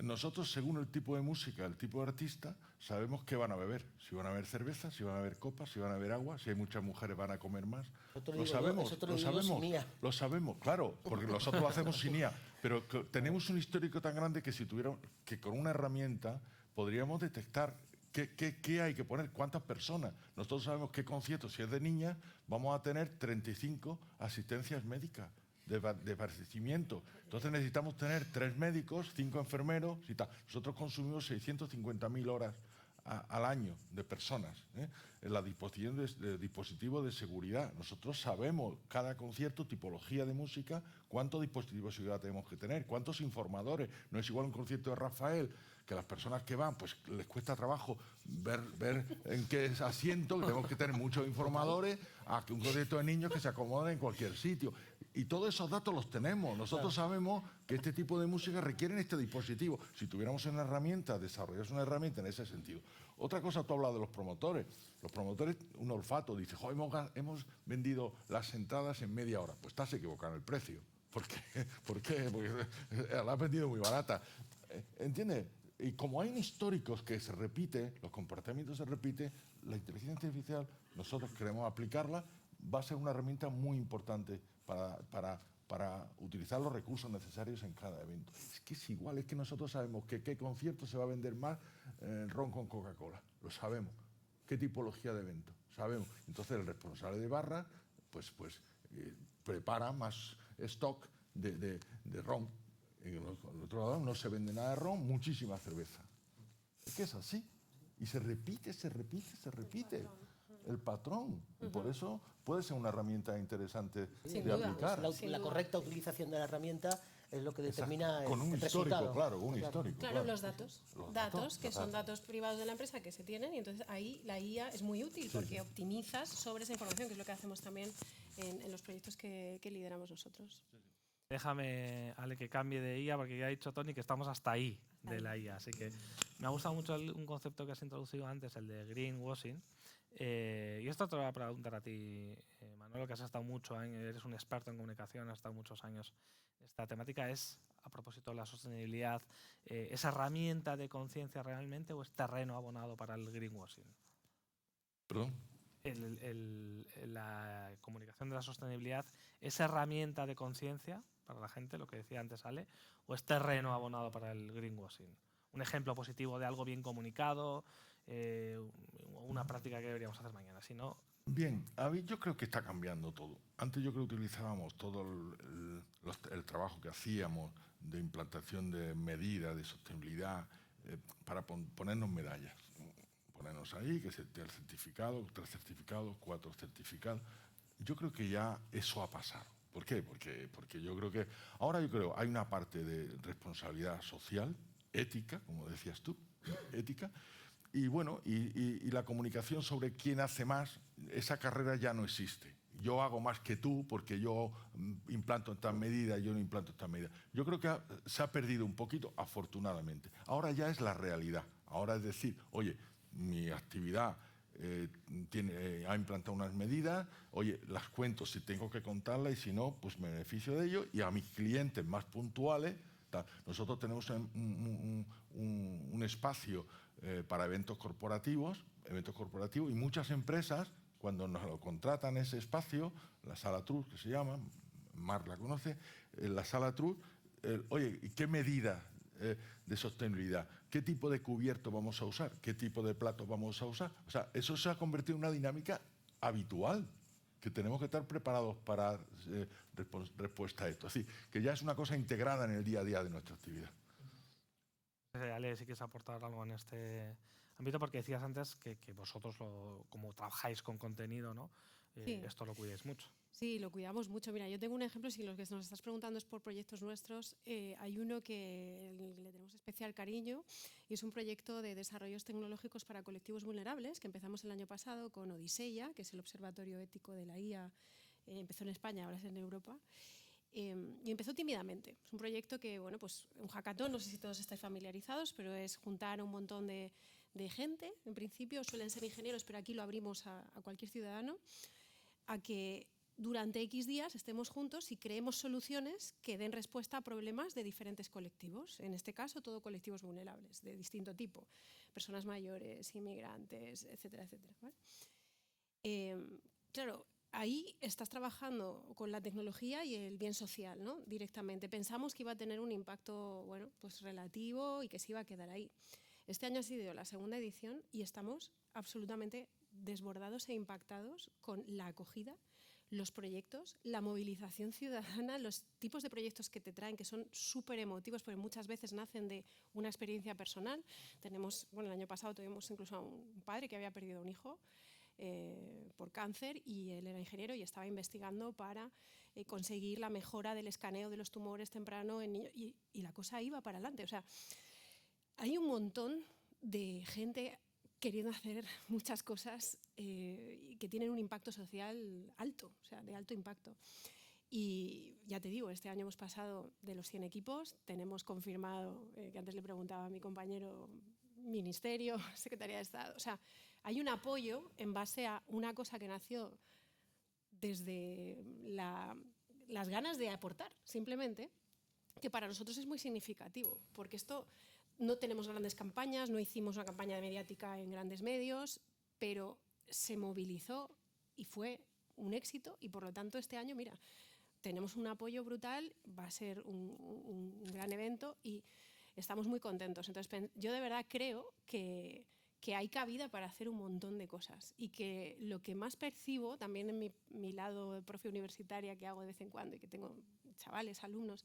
nosotros, según el tipo de música, el tipo de artista, sabemos qué van a beber. Si van a beber cerveza, si van a beber copas, si van a beber agua, si hay muchas mujeres van a comer más. Lo sabemos, claro, porque nosotros lo hacemos sin IA. Pero tenemos un histórico tan grande que si tuviéramos, que con una herramienta podríamos detectar qué hay que poner, cuántas personas. Nosotros sabemos qué conciertos, si es de niñas, vamos a tener 35 asistencias médicas de abastecimiento. Entonces necesitamos tener 3 médicos, 5 enfermeros y tal. Nosotros consumimos 650.000 horas al año de personas, en la disposición de dispositivos de seguridad. Nosotros sabemos cada concierto, tipología de música, cuántos dispositivos de seguridad tenemos que tener, cuántos informadores. No es igual un concierto de Rafael, que las personas que van pues les cuesta trabajo ver en qué asiento, que tenemos que tener muchos informadores, a que un concierto de niños que se acomoden en cualquier sitio. Y todos esos datos los tenemos. Nosotros sabemos que este tipo de música requieren este dispositivo. Si tuviéramos una herramienta, desarrollamos una herramienta en ese sentido. Otra cosa, tú hablas de los promotores. Los promotores, un olfato, dice, hemos vendido las entradas en media hora. Pues estás equivocado en el precio. ¿Por qué? Porque la has vendido muy barata. ¿Entiendes? Y como hay históricos que se repite, los comportamientos se repiten, la inteligencia artificial, nosotros queremos aplicarla, va a ser una herramienta muy importante para utilizar los recursos necesarios en cada evento. Es que es igual, es que nosotros sabemos que qué concierto se va a vender más ron con Coca-Cola, lo sabemos. ¿Qué tipología de evento? Sabemos. Entonces el responsable de barra pues prepara más stock de ron. En el otro lado no se vende nada de ron, muchísima cerveza. Es que es así. Y se repite el patrón. Y por eso puede ser una herramienta interesante de aplicar. La correcta utilización de la herramienta es lo que determina con un el histórico, resultado. claro, un histórico. Claro, los datos. Datos que son datos privados de la empresa que se tienen, y entonces ahí la IA es muy útil porque optimizas sobre esa información, que es lo que hacemos también en los proyectos que lideramos nosotros. Déjame, Ale, que cambie de IA, porque ya ha dicho Tony que estamos hasta ahí de la IA. Así que me ha gustado mucho un concepto que has introducido antes, el de greenwashing. Y esto te lo voy a preguntar a ti, Manolo, que has estado eres un experto en comunicación, has estado muchos años. Esta temática es, a propósito de la sostenibilidad, ¿es herramienta de conciencia realmente o es terreno abonado para el greenwashing? ¿Perdón? La comunicación de la sostenibilidad, ¿es herramienta de conciencia para la gente, lo que decía antes Ale, o es terreno abonado para el greenwashing? Un ejemplo positivo de algo bien comunicado, una práctica que deberíamos hacer mañana, si no... Bien, yo creo que está cambiando todo. Antes yo creo que utilizábamos todo el trabajo que hacíamos de implantación de medidas de sostenibilidad para ponernos medallas. Ponernos ahí, que se te el certificado, 3 certificados, 4 certificados. Yo creo que ya eso ha pasado. ¿Por qué? Porque yo creo que ahora hay una parte de responsabilidad social, ética, como decías tú, ética, y bueno, y la comunicación sobre quién hace más, esa carrera ya no existe. Yo hago más que tú porque yo implanto en tal medida, yo no implanto en tal medida. Yo creo que se ha perdido un poquito, afortunadamente. Ahora ya es la realidad. Ahora es decir, oye, mi actividad ha implantado unas medidas, oye, las cuento si tengo que contarlas y si no, pues me beneficio de ello. Y a mis clientes más puntuales, nosotros tenemos un espacio para eventos corporativos y muchas empresas cuando nos lo contratan ese espacio, la Sala Trus, que se llama, Mar la conoce, la Sala Trus, oye, ¿qué medida de sostenibilidad? ¿Qué tipo de cubierto vamos a usar? ¿Qué tipo de platos vamos a usar? O sea, eso se ha convertido en una dinámica habitual, que tenemos que estar preparados para dar respuesta a esto. Así que ya es una cosa integrada en el día a día de nuestra actividad. Ale, si quieres aportar algo en este ámbito, porque decías antes que vosotros, como trabajáis con contenido, ¿no? Sí. Esto lo cuidáis mucho. Sí, lo cuidamos mucho. Mira, yo tengo un ejemplo, si lo que nos estás preguntando es por proyectos nuestros, hay uno que le tenemos especial cariño y es un proyecto de desarrollos tecnológicos para colectivos vulnerables que empezamos el año pasado con Odiseya, que es el Observatorio Ético de la IA, empezó en España, ahora es en Europa. Y empezó tímidamente. Es un proyecto que, bueno, pues un hackathon, no sé si todos estáis familiarizados, pero es juntar a un montón de gente, en principio suelen ser ingenieros, pero aquí lo abrimos a cualquier ciudadano, a que durante X días estemos juntos y creemos soluciones que den respuesta a problemas de diferentes colectivos. En este caso, todo colectivos vulnerables, de distinto tipo. Personas mayores, inmigrantes, etcétera, etcétera. ¿Vale? Claro, ahí estás trabajando con la tecnología y el bien social, ¿no? Directamente. Pensamos que iba a tener un impacto, bueno, pues relativo y que se iba a quedar ahí. Este año ha sido la segunda edición y estamos absolutamente desbordados e impactados con la acogida, los proyectos, la movilización ciudadana, los tipos de proyectos que te traen, que son súper emotivos, porque muchas veces nacen de una experiencia personal. El año pasado tuvimos incluso a un padre que había perdido un hijo por cáncer y él era ingeniero y estaba investigando para conseguir la mejora del escaneo de los tumores temprano en niños y la cosa iba para adelante. O sea, hay un montón de gente queriendo hacer muchas cosas que tienen un impacto social alto, o sea, de alto impacto. Y ya te digo, este año hemos pasado de los 100 equipos, tenemos confirmado, que antes le preguntaba a mi compañero, Ministerio, Secretaría de Estado, o sea, hay un apoyo en base a una cosa que nació desde las ganas de aportar, simplemente, que para nosotros es muy significativo, porque esto no tenemos grandes campañas, no hicimos una campaña mediática en grandes medios, pero se movilizó y fue un éxito y por lo tanto este año, mira, tenemos un apoyo brutal, va a ser un gran evento y estamos muy contentos. Entonces yo de verdad creo que hay cabida para hacer un montón de cosas y que lo que más percibo, también en mi lado de profe universitaria que hago de vez en cuando y que tengo chavales, alumnos,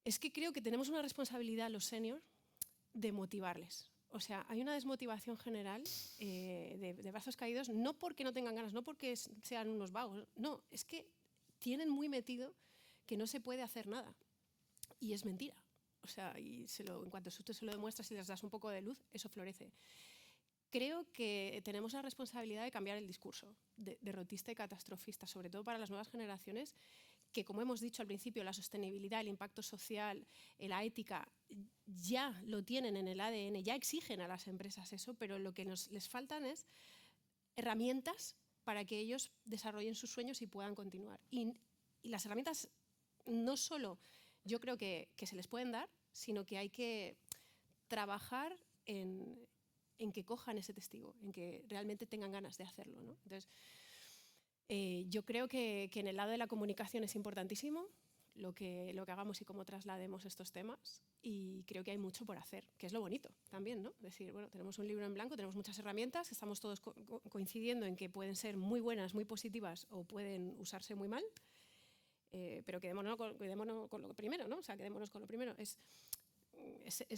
es que creo que tenemos una responsabilidad los seniors de motivarles. O sea, hay una desmotivación general de brazos caídos, no porque no tengan ganas, no porque sean unos vagos, no, es que tienen muy metido que no se puede hacer nada. Y es mentira. O sea, y en cuanto tú se lo demuestras y les das un poco de luz, eso florece. Creo que tenemos la responsabilidad de cambiar el discurso derrotista y catastrofista, sobre todo para las nuevas generaciones, que, como hemos dicho al principio, la sostenibilidad, el impacto social, la ética, ya lo tienen en el ADN, ya exigen a las empresas eso, pero lo que les faltan es herramientas para que ellos desarrollen sus sueños y puedan continuar. Y las herramientas no solo yo creo que se les pueden dar, sino que hay que trabajar en que cojan ese testigo, en que realmente tengan ganas de hacerlo, ¿no? Entonces, yo creo que en el lado de la comunicación es importantísimo lo que hagamos y cómo traslademos estos temas y creo que hay mucho por hacer, que es lo bonito también, ¿no? Es decir, bueno, tenemos un libro en blanco, tenemos muchas herramientas, estamos todos coincidiendo en que pueden ser muy buenas, muy positivas o pueden usarse muy mal, pero quedémonos con lo primero, ¿no? O sea, quedémonos con lo primero, es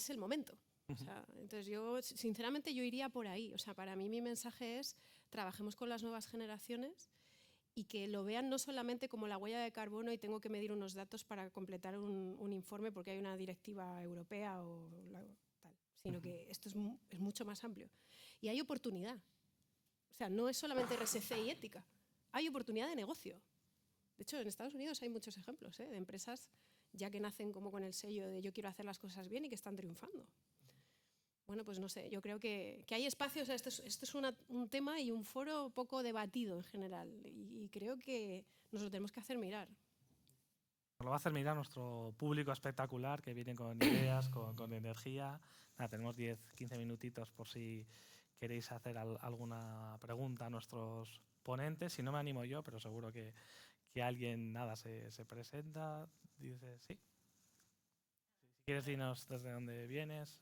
el momento. O sea, entonces yo, sinceramente, yo iría por ahí. O sea, para mí mi mensaje es trabajemos con las nuevas generaciones y que lo vean no solamente como la huella de carbono y tengo que medir unos datos para completar un informe porque hay una directiva europea o tal, sino que esto es mucho más amplio. Y hay oportunidad. O sea, no es solamente RSC y ética. Hay oportunidad de negocio. De hecho, en Estados Unidos hay muchos ejemplos de empresas ya que nacen como con el sello de yo quiero hacer las cosas bien y que están triunfando. Bueno, pues no sé, yo creo que hay espacios, esto es un tema y un foro poco debatido en general y creo que nos lo tenemos que hacer mirar. Nos lo va a hacer mirar nuestro público espectacular que viene con ideas, con energía. Nada, tenemos 10-15 minutitos por si queréis hacer alguna pregunta a nuestros ponentes. Si no, me animo yo, pero seguro que alguien se presenta, dice sí. Si quieres, dinos desde dónde vienes.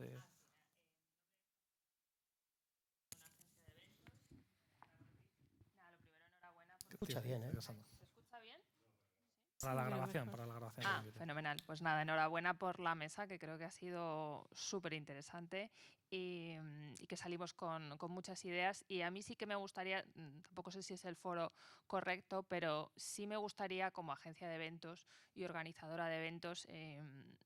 Escucha bien, ¿eh? ¿Se escucha bien? Para la Sí, grabación, mejor. para la grabación. Ah, del vídeo. fenomenal. Pues nada, enhorabuena por la mesa, que creo que ha sido súper interesante y que salimos con muchas ideas. Y a mí sí que me gustaría, tampoco sé si es el foro correcto, pero sí me gustaría, como agencia de eventos y organizadora de eventos,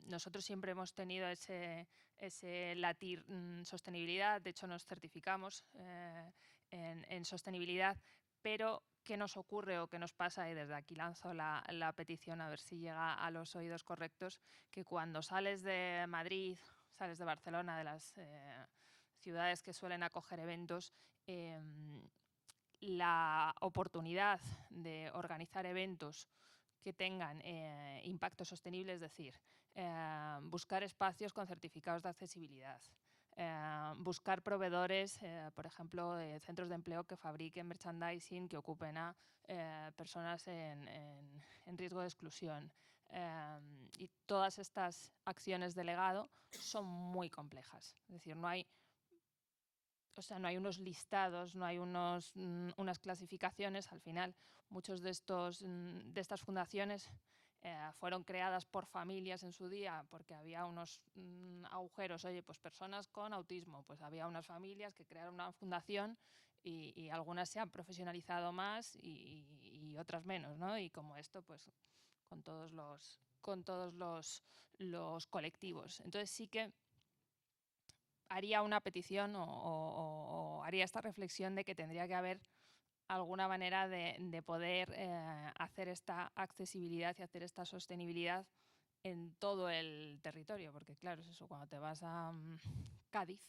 nosotros siempre hemos tenido ese latir sostenibilidad. De hecho, nos certificamos en sostenibilidad, pero ¿qué nos ocurre o qué nos pasa? Y desde aquí lanzo la petición a ver si llega a los oídos correctos, que cuando sales de Madrid, sales de Barcelona, de las ciudades que suelen acoger eventos, la oportunidad de organizar eventos que tengan impacto sostenible, es decir, buscar espacios con certificados de accesibilidad, buscar proveedores, por ejemplo, de centros de empleo que fabriquen merchandising que ocupen a personas en riesgo de exclusión. Y todas estas acciones de legado son muy complejas. Es decir, no hay unos listados, no hay unas clasificaciones. Al final, muchos de estas fundaciones fueron creadas por familias en su día porque había unos agujeros. Oye, pues personas con autismo, pues había unas familias que crearon una fundación y algunas se han profesionalizado más y otras menos, ¿no? Y como esto, pues con todos los colectivos. Entonces sí que haría una petición o haría esta reflexión de que tendría que haber alguna manera de poder hacer esta accesibilidad y hacer esta sostenibilidad en todo el territorio, porque claro, es eso, cuando te vas a Cádiz,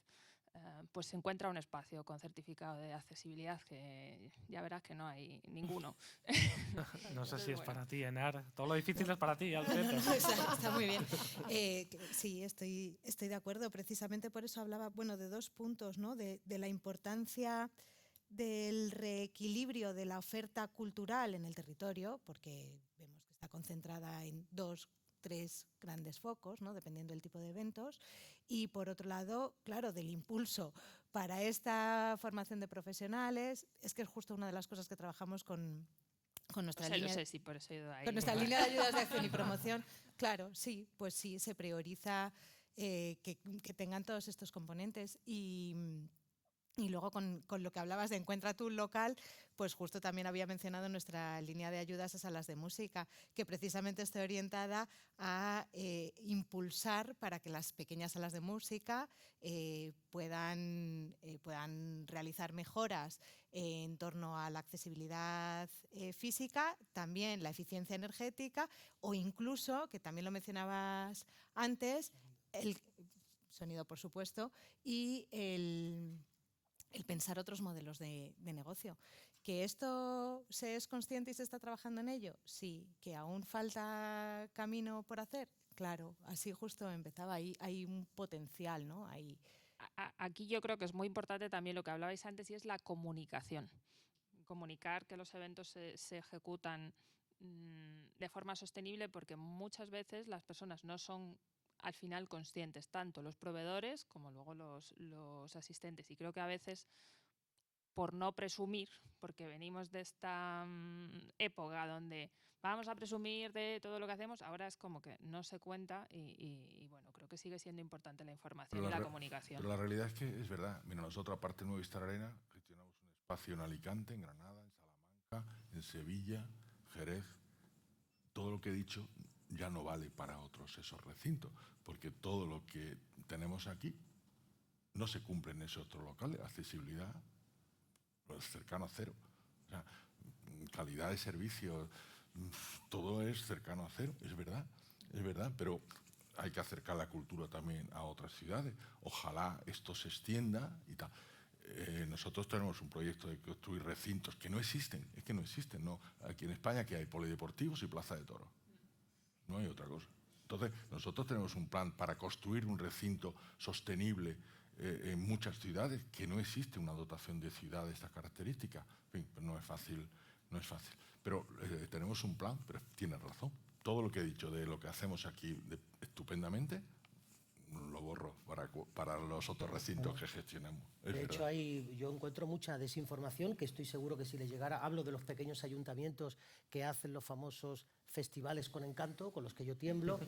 pues se encuentra un espacio con certificado de accesibilidad que ya verás que no hay ninguno. No sé Entonces, si es bueno. para ti, Enar. Todo lo difícil es para ti, Alfredo. Está muy bien. Sí, estoy de acuerdo. Precisamente por eso hablaba, de dos puntos, ¿no? De la importancia del reequilibrio de la oferta cultural en el territorio, porque vemos que está concentrada en 2, 3 grandes focos, ¿no? Dependiendo del tipo de eventos. Y por otro lado, claro, del impulso para esta formación de profesionales. Es que es justo una de las cosas que trabajamos con nuestra línea. Lo sé, sí, por eso he ido ahí. Con nuestra línea de ayudas de acción y promoción, claro, sí, pues sí, se prioriza que tengan todos estos componentes. Y luego con lo que hablabas de Encuentra tu local, pues justo también había mencionado nuestra línea de ayudas a salas de música, que precisamente está orientada a impulsar para que las pequeñas salas de música puedan realizar mejoras en torno a la accesibilidad física, también la eficiencia energética o incluso, que también lo mencionabas antes, el sonido, por supuesto, y el pensar otros modelos de negocio. ¿Que esto se es consciente y se está trabajando en ello? Sí. ¿Que aún falta camino por hacer? Claro, así justo empezaba. Hay un potencial, ¿no? Aquí yo creo que es muy importante también lo que hablabais antes y es la comunicación. Comunicar que los eventos se ejecutan de forma sostenible, porque muchas veces las personas no son al final conscientes, tanto los proveedores como luego los asistentes. Y creo que a veces, por no presumir, porque venimos de esta época donde vamos a presumir de todo lo que hacemos, ahora es como que no se cuenta y bueno, creo que sigue siendo importante la información y la comunicación. Pero la realidad es que es verdad. Mira, nosotros, aparte de Movistar Arena, gestionamos un espacio en Alicante, en Granada, en Salamanca, en Sevilla, Jerez. Todo lo que he dicho ya no vale para otros esos recintos, porque todo lo que tenemos aquí no se cumple en esos otros locales. Accesibilidad, pues cercano a cero. O sea, calidad de servicio, todo es cercano a cero, es verdad, pero hay que acercar la cultura también a otras ciudades. Ojalá esto se extienda y tal. Nosotros tenemos un proyecto de construir recintos que no existen, es que no existen, ¿no? Aquí en España que hay polideportivos y plaza de toros. No hay otra cosa. Entonces, nosotros tenemos un plan para construir un recinto sostenible en muchas ciudades, que no existe una dotación de ciudad de estas características. En fin, no es fácil, no es fácil. Pero tenemos un plan, pero tiene razón. Todo lo que he dicho de lo que hacemos aquí estupendamente, lo borro para los otros recintos que gestionamos. De hecho, yo encuentro mucha desinformación que estoy seguro que si les llegara, hablo de los pequeños ayuntamientos que hacen los famosos festivales con encanto, con los que yo tiemblo.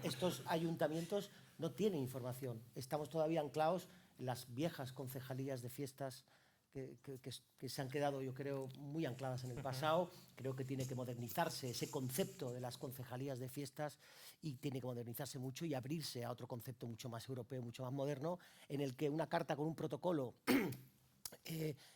Estos ayuntamientos no tienen información. Estamos todavía anclados en las viejas concejalías de fiestas que se han quedado, yo creo, muy ancladas en el pasado. Creo que tiene que modernizarse ese concepto de las concejalías de fiestas y tiene que modernizarse mucho y abrirse a otro concepto mucho más europeo, mucho más moderno, en el que una carta con un protocolo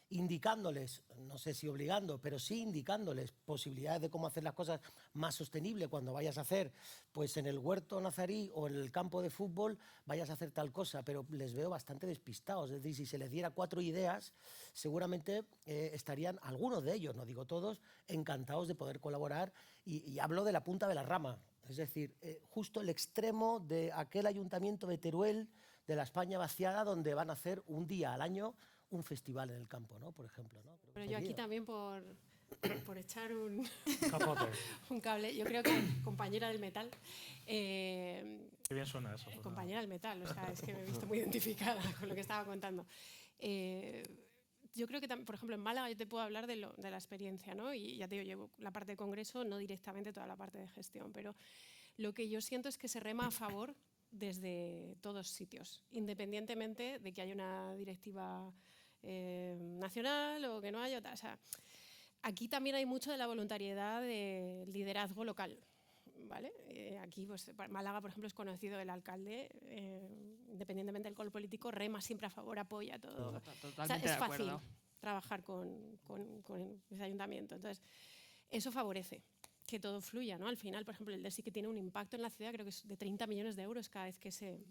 indicándoles, no sé si obligando, pero sí indicándoles posibilidades de cómo hacer las cosas más sostenible cuando vayas a hacer, pues en el huerto nazarí o en el campo de fútbol, vayas a hacer tal cosa, pero les veo bastante despistados. Es decir, si se les diera 4 ideas, seguramente estarían algunos de ellos, no digo todos, encantados de poder colaborar y hablo de la punta de la rama. Es decir, justo el extremo de aquel ayuntamiento de Teruel, de la España vaciada, donde van a hacer un día al año un festival en el campo, ¿no? Por ejemplo, ¿no? Pero yo aquí también por echar un cable, yo creo que compañera del metal. Qué bien suena eso. Compañera del metal, o sea, es que me he visto muy identificada con lo que estaba contando. Yo creo que, por ejemplo, en Málaga yo te puedo hablar de la experiencia, ¿no? Y ya te digo, llevo la parte de congreso, no directamente toda la parte de gestión, pero lo que yo siento es que se rema a favor desde todos sitios, independientemente de que haya una directiva nacional o que no haya. O sea, aquí también hay mucho de la voluntariedad de liderazgo local, ¿vale? Aquí, pues, Málaga, por ejemplo, es conocido el alcalde, independientemente del color político, rema siempre a favor, apoya todo. Totalmente, o sea, es de fácil acuerdo. trabajar con ese ayuntamiento. Entonces, eso favorece que todo fluya, ¿no? Al final, por ejemplo, el DESI, que tiene un impacto en la ciudad, creo que es de 30 millones de euros cada vez que se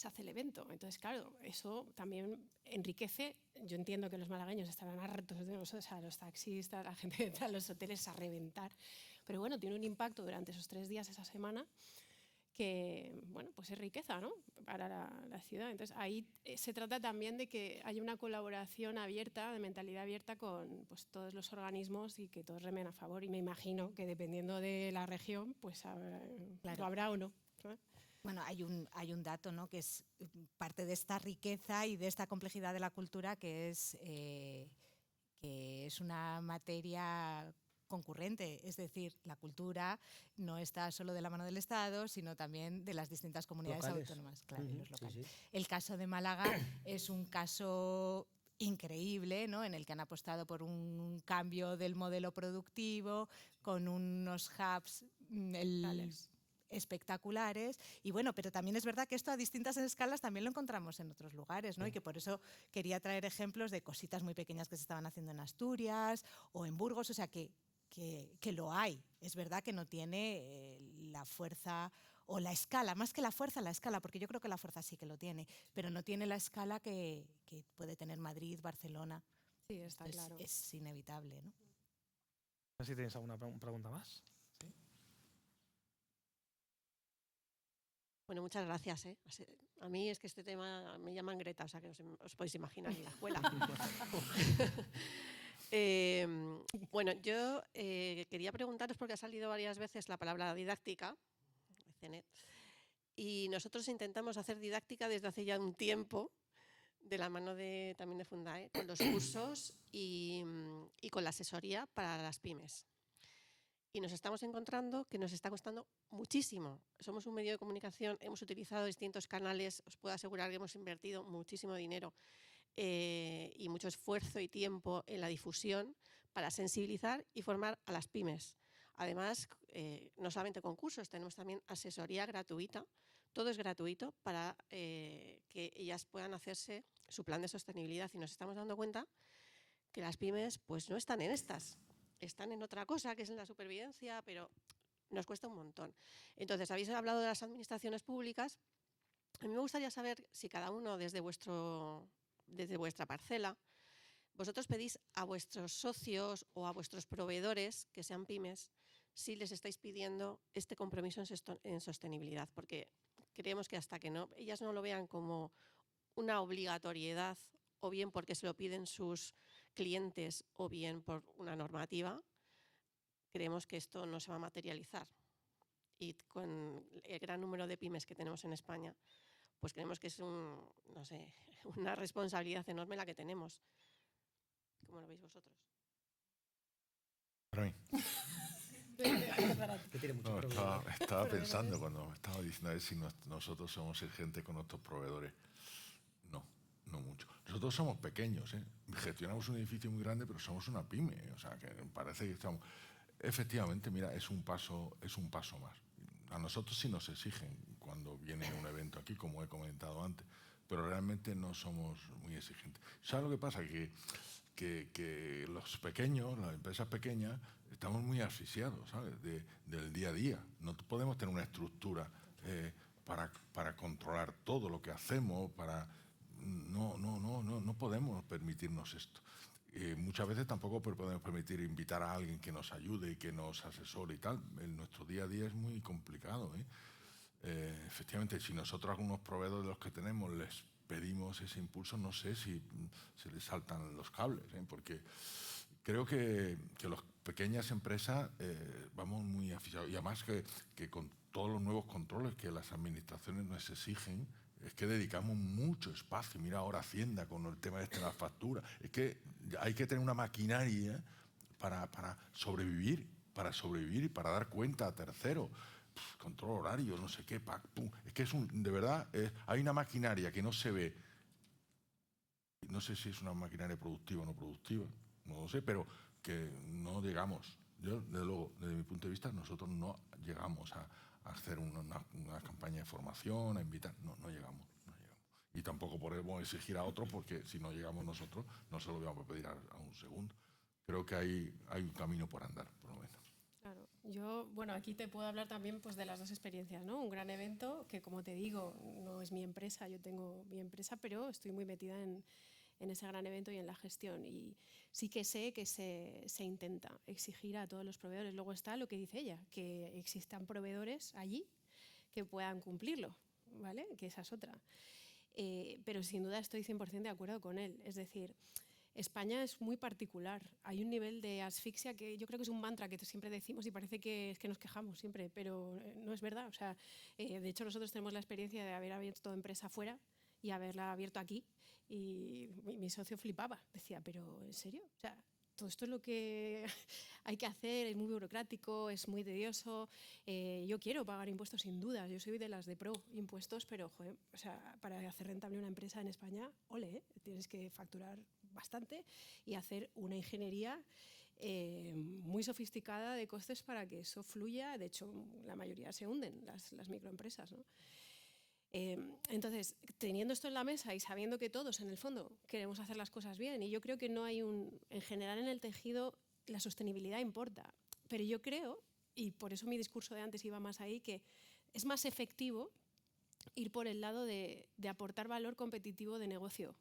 hace el evento. Entonces, claro, eso también enriquece. Yo entiendo que los malagueños estarán hartos de nosotros, o sea, los taxistas, la gente que entra a los hoteles a reventar. Pero bueno, tiene un impacto durante esos 3 días, esa semana, que, bueno, pues es riqueza, ¿no? Para la ciudad. Entonces, ahí se trata también de que haya una colaboración abierta, de mentalidad abierta con, pues, todos los organismos y que todos remen a favor. Y me imagino que dependiendo de la región, pues Claro. lo habrá o no, ¿sabes? Bueno, hay un dato, ¿no?, que es parte de esta riqueza y de esta complejidad de la cultura, que es una materia concurrente, es decir, la cultura no está solo de la mano del Estado, sino también de las distintas comunidades locales. autónomas, claro, y los locales. Sí, sí. El caso de Málaga es un caso increíble, ¿no?, en el que han apostado por un cambio del modelo productivo, con unos hubs espectaculares, y bueno, pero también es verdad que esto a distintas escalas también lo encontramos en otros lugares, ¿no? Y que por eso quería traer ejemplos de cositas muy pequeñas que se estaban haciendo en Asturias o en Burgos, o sea que lo hay. Es verdad que no tiene la fuerza o la escala, más que la fuerza, la escala, porque yo creo que la fuerza sí que lo tiene, pero no tiene la escala que puede tener Madrid, Barcelona. Sí, está claro. Es inevitable, ¿no? No sé si tenéis alguna pregunta más. Bueno, muchas gracias. A mí es que este tema me llaman Greta, o sea que os podéis imaginar en la escuela. Bueno, yo quería preguntaros, porque ha salido varias veces la palabra didáctica, y nosotros intentamos hacer didáctica desde hace ya un tiempo, de la mano también de Fundae, con los cursos y con la asesoría para las pymes. Y nos estamos encontrando que nos está costando muchísimo. Somos un medio de comunicación, hemos utilizado distintos canales, os puedo asegurar que hemos invertido muchísimo dinero y mucho esfuerzo y tiempo en la difusión para sensibilizar y formar a las pymes. Además, no solamente con cursos, tenemos también asesoría gratuita. Todo es gratuito para que ellas puedan hacerse su plan de sostenibilidad, y nos estamos dando cuenta que las pymes pues no están en estas. Están en otra cosa, que es en la supervivencia, pero nos cuesta un montón. Entonces, habéis hablado de las administraciones públicas. A mí me gustaría saber si cada uno desde vuestra parcela, vosotros pedís a vuestros socios o a vuestros proveedores, que sean pymes, si les estáis pidiendo este compromiso en sostenibilidad, porque creemos que hasta que ellas no lo vean como una obligatoriedad, o bien porque se lo piden sus clientes o bien por una normativa, creemos que esto no se va a materializar. Y con el gran número de pymes que tenemos en España, pues creemos que es una responsabilidad enorme la que tenemos. ¿Cómo lo veis vosotros? Para mí. Que tiene mucho No, problema. estaba pensando cuando me estaba diciendo a ver si nosotros somos exigentes con nuestros proveedores. No mucho. Nosotros somos pequeños, ¿eh? Gestionamos un edificio muy grande, pero somos una pyme. O sea, que parece que estamos... Efectivamente, mira, es un paso más. A nosotros sí nos exigen cuando viene un evento aquí, como he comentado antes, pero realmente no somos muy exigentes. ¿Sabes lo que pasa? Que los pequeños, las empresas pequeñas, estamos muy asfixiados, ¿sabes? Del día a día. No podemos tener una estructura para controlar todo lo que hacemos, no podemos permitirnos esto. Muchas veces tampoco podemos permitir invitar a alguien que nos ayude y que nos asesore y tal. En nuestro día a día es muy complicado, ¿eh? Efectivamente, si nosotros a algunos proveedores de los que tenemos les pedimos ese impulso, no sé si se les saltan los cables, ¿eh? Porque creo que las pequeñas empresas vamos muy aficionados. Y además que con todos los nuevos controles que las administraciones nos exigen, es que dedicamos mucho espacio. Mira ahora Hacienda con el tema de las facturas. Es que hay que tener una maquinaria para sobrevivir y para dar cuenta a terceros. Control horario, no sé qué, pum. Es que de verdad, hay una maquinaria que no se ve. No sé si es una maquinaria productiva o no productiva, no lo sé, pero que no llegamos. Yo, desde luego, desde mi punto de vista, nosotros no llegamos a hacer una campaña de formación, a invitar, no llegamos. Y tampoco podemos exigir a otros porque si no llegamos nosotros, no se lo vamos a pedir a un segundo. Creo que hay un camino por andar, por lo menos. Claro, yo, bueno, aquí te puedo hablar también pues, de las dos experiencias, ¿no? Un gran evento que, como te digo, no es mi empresa, yo tengo mi empresa, pero estoy muy metida en ese gran evento y en la gestión. Y sí que sé que se intenta exigir a todos los proveedores. Luego está lo que dice ella, que existan proveedores allí que puedan cumplirlo, ¿vale? Que esa es otra. Pero sin duda estoy 100% de acuerdo con él. Es decir, España es muy particular. Hay un nivel de asfixia que yo creo que es un mantra que siempre decimos y parece que es que nos quejamos siempre, pero no es verdad. O sea, de hecho, nosotros tenemos la experiencia de haber abierto empresa fuera y haberla abierto aquí. Y mi socio flipaba. Decía, ¿pero en serio? O sea, todo esto es lo que hay que hacer, es muy burocrático, es muy tedioso. Yo quiero pagar impuestos sin dudas, yo soy de las de pro impuestos, pero joder, o sea, para hacer rentable una empresa en España, ole, tienes que facturar bastante y hacer una ingeniería muy sofisticada de costes para que eso fluya. De hecho, la mayoría se hunden, las microempresas, ¿no? Entonces, teniendo esto en la mesa y sabiendo que todos, en el fondo, queremos hacer las cosas bien, y yo creo que no hay en general en el tejido, la sostenibilidad importa, pero yo creo, y por eso mi discurso de antes iba más ahí, que es más efectivo ir por el lado de aportar valor competitivo de negocio,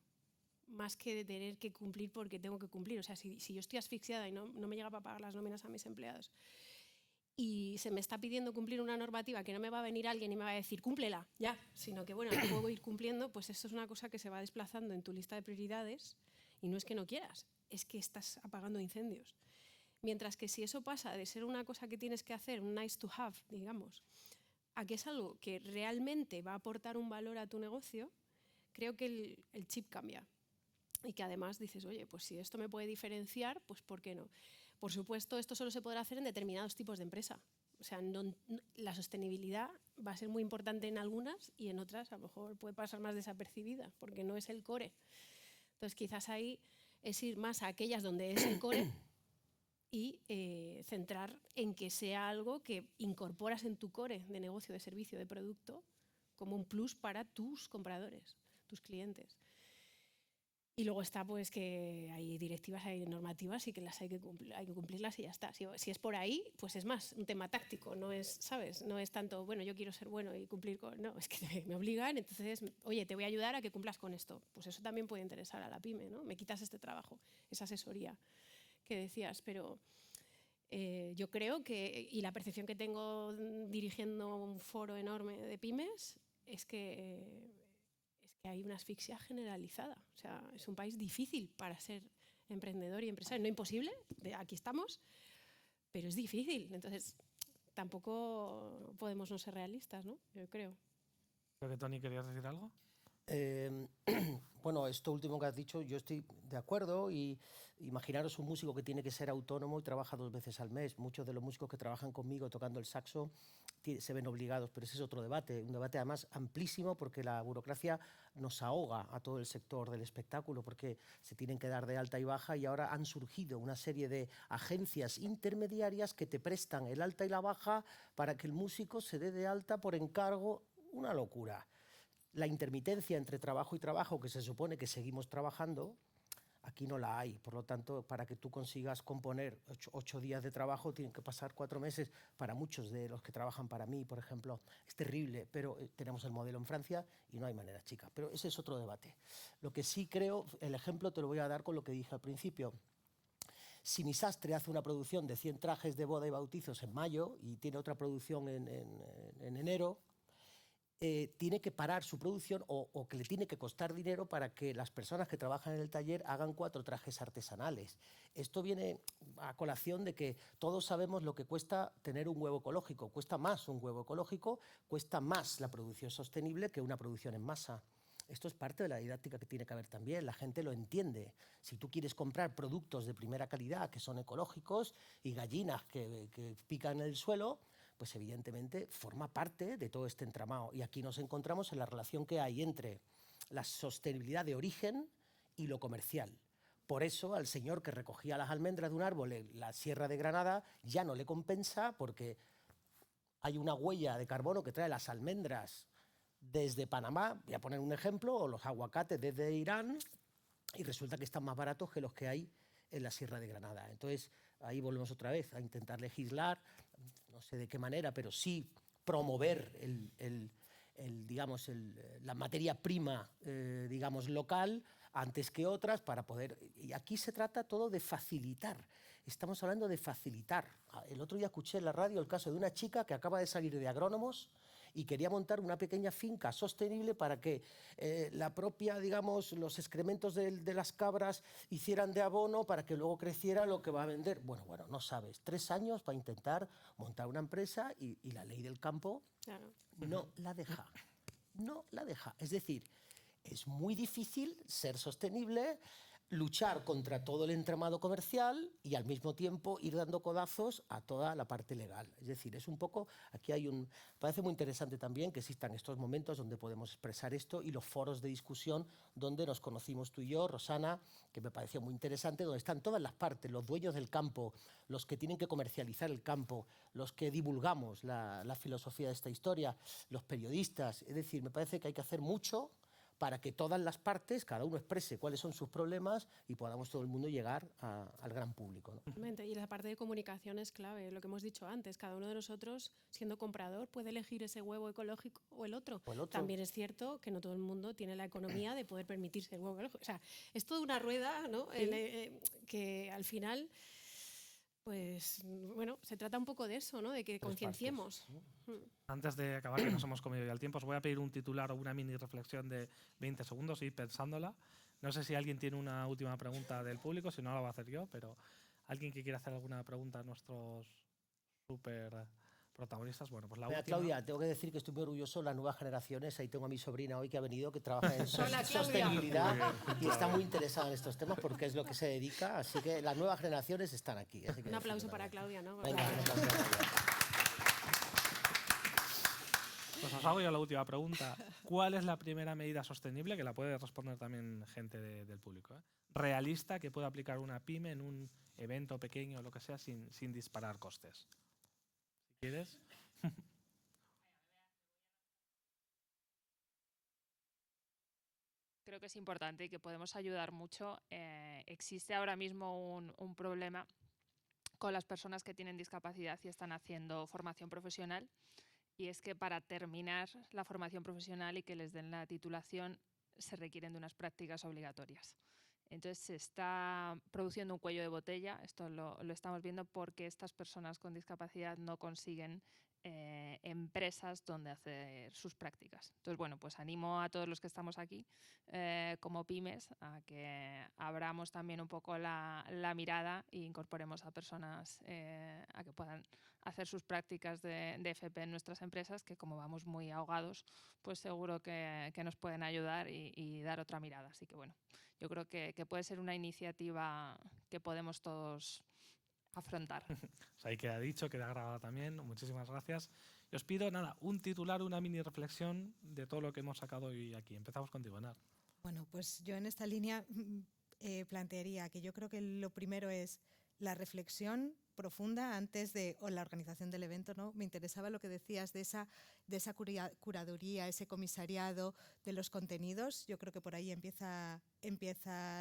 más que de tener que cumplir porque tengo que cumplir. O sea, si yo estoy asfixiada y no me llega para pagar las nóminas a mis empleados, y se me está pidiendo cumplir una normativa que no me va a venir alguien y me va a decir cúmplela ya, sino que bueno, la puedo ir cumpliendo, pues esto es una cosa que se va desplazando en tu lista de prioridades y no es que no quieras, es que estás apagando incendios. Mientras que si eso pasa de ser una cosa que tienes que hacer, un nice to have, digamos, a que es algo que realmente va a aportar un valor a tu negocio, creo que el chip cambia. Y que además dices, oye, pues si esto me puede diferenciar, pues ¿por qué no? Por supuesto, esto solo se podrá hacer en determinados tipos de empresa. O sea, la sostenibilidad va a ser muy importante en algunas y en otras a lo mejor puede pasar más desapercibida porque no es el core. Entonces, quizás ahí es ir más a aquellas donde es el core y centrar en que sea algo que incorporas en tu core de negocio, de servicio, de producto como un plus para tus compradores, tus clientes. Y luego está pues que hay directivas, hay normativas y que las hay que cumplirlas y ya está. Si es por ahí, pues es más un tema táctico, no es, ¿sabes? No es tanto, bueno, yo quiero ser bueno y cumplir con... No, es que me obligan, entonces, oye, te voy a ayudar a que cumplas con esto. Pues eso también puede interesar a la pyme, ¿no? Me quitas este trabajo, esa asesoría que decías, pero yo creo que, y la percepción que tengo dirigiendo un foro enorme de pymes, es que que hay una asfixia generalizada. O sea, es un país difícil para ser emprendedor y empresario. No imposible, aquí estamos, pero es difícil. Entonces, tampoco podemos no ser realistas, ¿no? Yo creo. Creo que Toni, ¿querías decir algo? Bueno, esto último que has dicho, yo estoy de acuerdo, y imaginaros un músico que tiene que ser autónomo y trabaja 2 veces al mes. Muchos de los músicos que trabajan conmigo tocando el saxo se ven obligados, pero ese es otro debate, un debate además amplísimo, porque la burocracia nos ahoga a todo el sector del espectáculo, porque se tienen que dar de alta y baja, y ahora han surgido una serie de agencias intermediarias que te prestan el alta y la baja para que el músico se dé de alta por encargo. Una locura. La intermitencia entre trabajo y trabajo, que se supone que seguimos trabajando, aquí no la hay. Por lo tanto, para que tú consigas componer 8 días de trabajo, tienen que pasar 4 meses. Para muchos de los que trabajan para mí, por ejemplo, es terrible, pero tenemos el modelo en Francia y no hay manera, chica. Pero ese es otro debate. Lo que sí creo, el ejemplo te lo voy a dar con lo que dije al principio. Si mi sastre hace una producción de 100 trajes de boda y bautizos en mayo y tiene otra producción en enero, tiene que parar su producción o que le tiene que costar dinero para que las personas que trabajan en el taller hagan 4 trajes artesanales. Esto viene a colación de que todos sabemos lo que cuesta tener un huevo ecológico. Cuesta más un huevo ecológico, cuesta más la producción sostenible que una producción en masa. Esto es parte de la didáctica que tiene que haber también. La gente lo entiende. Si tú quieres comprar productos de primera calidad que son ecológicos y gallinas que pican en el suelo, pues evidentemente forma parte de todo este entramado. Y aquí nos encontramos en la relación que hay entre la sostenibilidad de origen y lo comercial. Por eso al señor que recogía las almendras de un árbol en la Sierra de Granada ya no le compensa, porque hay una huella de carbono que trae las almendras desde Panamá, voy a poner un ejemplo, o los aguacates desde Irán, y resulta que están más baratos que los que hay en la Sierra de Granada. Entonces, ahí volvemos otra vez a intentar legislar, no sé de qué manera, pero sí promover la materia prima, local, antes que otras, para poder... Y aquí se trata todo de facilitar. Estamos hablando de facilitar. El otro día escuché en la radio el caso de una chica que acaba de salir de agrónomos y quería montar una pequeña finca sostenible para que la propia, los excrementos de las cabras hicieran de abono para que luego creciera lo que va a vender. Bueno, no sabes. 3 años para intentar montar una empresa y la ley del campo no la deja. No la deja. Es decir, es muy difícil ser sostenible, luchar contra todo el entramado comercial y al mismo tiempo ir dando codazos a toda la parte legal. Es decir, es un poco, aquí hay parece muy interesante también que existan estos momentos donde podemos expresar esto, y los foros de discusión donde nos conocimos tú y yo, Rosana, que me pareció muy interesante, donde están todas las partes, los dueños del campo, los que tienen que comercializar el campo, los que divulgamos la filosofía de esta historia, los periodistas. Es decir, me parece que hay que hacer mucho para que todas las partes, cada uno exprese cuáles son sus problemas y podamos todo el mundo llegar al gran público, ¿no? Y la parte de comunicación es clave, lo que hemos dicho antes. Cada uno de nosotros, siendo comprador, puede elegir ese huevo ecológico o el otro. También es cierto que no todo el mundo tiene la economía de poder permitirse el huevo ecológico. O sea, es toda una rueda, ¿no? Que al final... Pues bueno, se trata un poco de eso, ¿no? De que concienciemos. Antes de acabar, que nos hemos comido ya el tiempo, os voy a pedir un titular o una mini reflexión de 20 segundos, ir pensándola. No sé si alguien tiene una última pregunta del público, si no la voy a hacer yo, pero alguien que quiera hacer alguna pregunta a nuestros súper protagonistas. Bueno, pues la última. Claudia, tengo que decir que estoy muy orgulloso de las nuevas generaciones. Ahí tengo a mi sobrina hoy que ha venido, que trabaja en sostenibilidad y está muy interesada en estos temas porque es lo que se dedica. Así que las nuevas generaciones están aquí. Así que un aplauso para Claudia, ¿no? Venga, pues os hago yo la última pregunta. ¿Cuál es la primera medida sostenible, que la puede responder también gente del público, realista, que pueda aplicar una pyme en un evento pequeño o lo que sea sin disparar costes? Si quieres. Creo que es importante y que podemos ayudar mucho. Existe ahora mismo un problema con las personas que tienen discapacidad y están haciendo formación profesional, y es que para terminar la formación profesional y que les den la titulación se requieren de unas prácticas obligatorias. Entonces se está produciendo un cuello de botella, esto lo estamos viendo porque estas personas con discapacidad no consiguen empresas donde hacer sus prácticas. Entonces, bueno, pues animo a todos los que estamos aquí como pymes a que abramos también un poco la mirada e incorporemos a personas a que puedan hacer sus prácticas de FP en nuestras empresas, que como vamos muy ahogados, pues seguro que nos pueden ayudar y dar otra mirada. Así que bueno, yo creo que puede ser una iniciativa que podemos todos afrontar. Pues ahí queda dicho, queda grabado también. Muchísimas gracias. Y os pido, nada, un titular, una mini reflexión de todo lo que hemos sacado hoy aquí. Empezamos contigo, Enar. Bueno, pues yo en esta línea plantearía que yo creo que lo primero es la reflexión profunda antes de la organización del evento, ¿no? Me interesaba lo que decías de esa curaduría, ese comisariado de los contenidos. Yo creo que por ahí empieza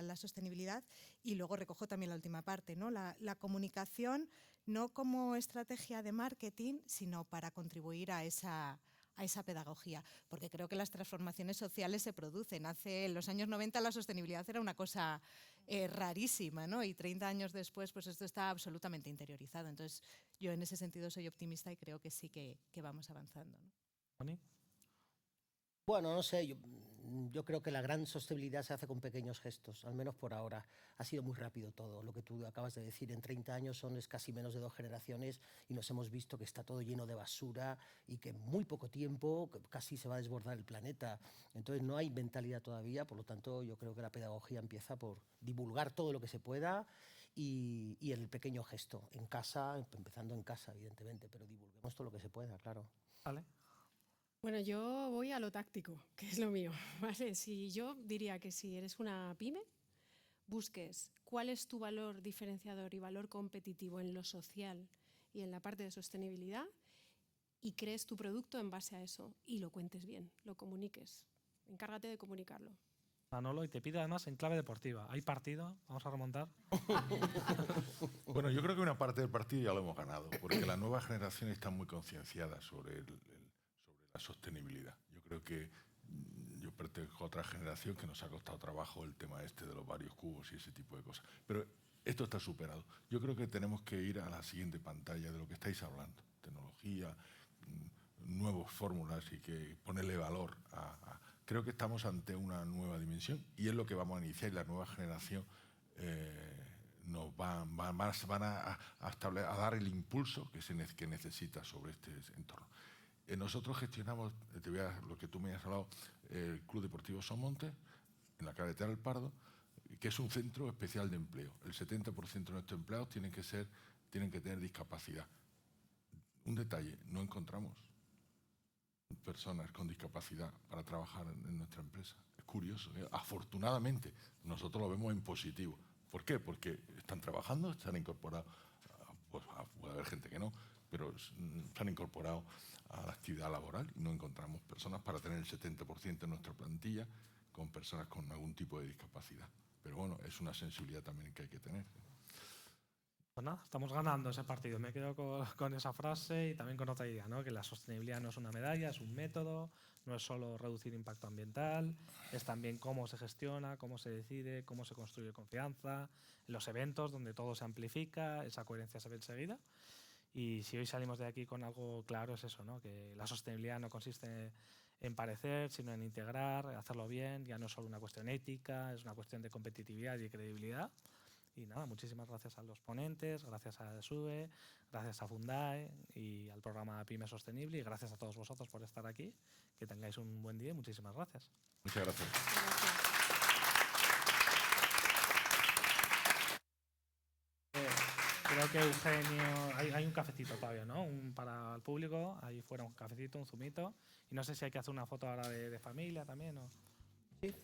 la sostenibilidad. Y luego recojo también la última parte, ¿no? La comunicación no como estrategia de marketing, sino para contribuir a esa pedagogía, porque creo que las transformaciones sociales se producen. En los años 90 la sostenibilidad era una cosa rarísima, ¿no? Y 30 años después, pues esto está absolutamente interiorizado. Entonces, yo en ese sentido soy optimista y creo que sí que vamos avanzando, ¿no? ¿Moni? Bueno, no sé, yo creo que la gran sostenibilidad se hace con pequeños gestos, al menos por ahora. Ha sido muy rápido todo, lo que tú acabas de decir. En 30 años es casi menos de 2 generaciones y nos hemos visto que está todo lleno de basura y que en muy poco tiempo casi se va a desbordar el planeta. Entonces no hay mentalidad todavía, por lo tanto yo creo que la pedagogía empieza por divulgar todo lo que se pueda y el pequeño gesto, en casa, empezando en casa, evidentemente, pero divulguemos todo lo que se pueda, claro. Vale. Bueno, yo voy a lo táctico, que es lo mío, ¿vale? Yo diría que si eres una pyme, busques cuál es tu valor diferenciador y valor competitivo en lo social y en la parte de sostenibilidad y crees tu producto en base a eso y lo cuentes bien, lo comuniques. Encárgate de comunicarlo. Manolo, y te pido además en clave deportiva. ¿Hay partido? ¿Vamos a remontar? Bueno, yo creo que una parte del partido ya lo hemos ganado, porque las nuevas generaciones están muy concienciadas sobre la sostenibilidad. Yo creo que yo pertenezco a otra generación que nos ha costado trabajo el tema este de los varios cubos y ese tipo de cosas. Pero esto está superado. Yo creo que tenemos que ir a la siguiente pantalla de lo que estáis hablando. Tecnología, nuevas fórmulas y que ponerle valor creo que estamos ante una nueva dimensión y es lo que vamos a iniciar y la nueva generación nos van a dar el impulso que necesita sobre este entorno. Nosotros gestionamos, lo que tú me has hablado, el Club Deportivo Somonte, en la carretera del Pardo, que es un centro especial de empleo. El 70% de nuestros empleados tienen que tener discapacidad. Un detalle, no encontramos personas con discapacidad para trabajar en nuestra empresa. Es curioso, ¿eh? Afortunadamente, nosotros lo vemos en positivo. ¿Por qué? Porque están trabajando, se han incorporado, pues puede haber gente que no, pero se han incorporado a la actividad laboral y no encontramos personas para tener el 70% de nuestra plantilla con personas con algún tipo de discapacidad. Pero bueno, es una sensibilidad también que hay que tener. Pues nada, estamos ganando ese partido. Me quedo con esa frase y también con otra idea, ¿no? Que la sostenibilidad no es una medalla, es un método, no es solo reducir impacto ambiental, es también cómo se gestiona, cómo se decide, cómo se construye confianza, en los eventos donde todo se amplifica, esa coherencia se ve enseguida. Y si hoy salimos de aquí con algo claro es eso, ¿no? Que la sostenibilidad no consiste en parecer, sino en integrar, hacerlo bien. Ya no es solo una cuestión ética, es una cuestión de competitividad y credibilidad. Y nada, muchísimas gracias a los ponentes, gracias a SUBE, gracias a Fundae y al programa PYME Sostenible y gracias a todos vosotros por estar aquí. Que tengáis un buen día y muchísimas gracias. Muchas gracias. Creo que Eugenio... Hay un cafecito todavía, ¿no? Para el público, ahí fuera un cafecito, un zumito. Y no sé si hay que hacer una foto ahora de familia también o... Sí.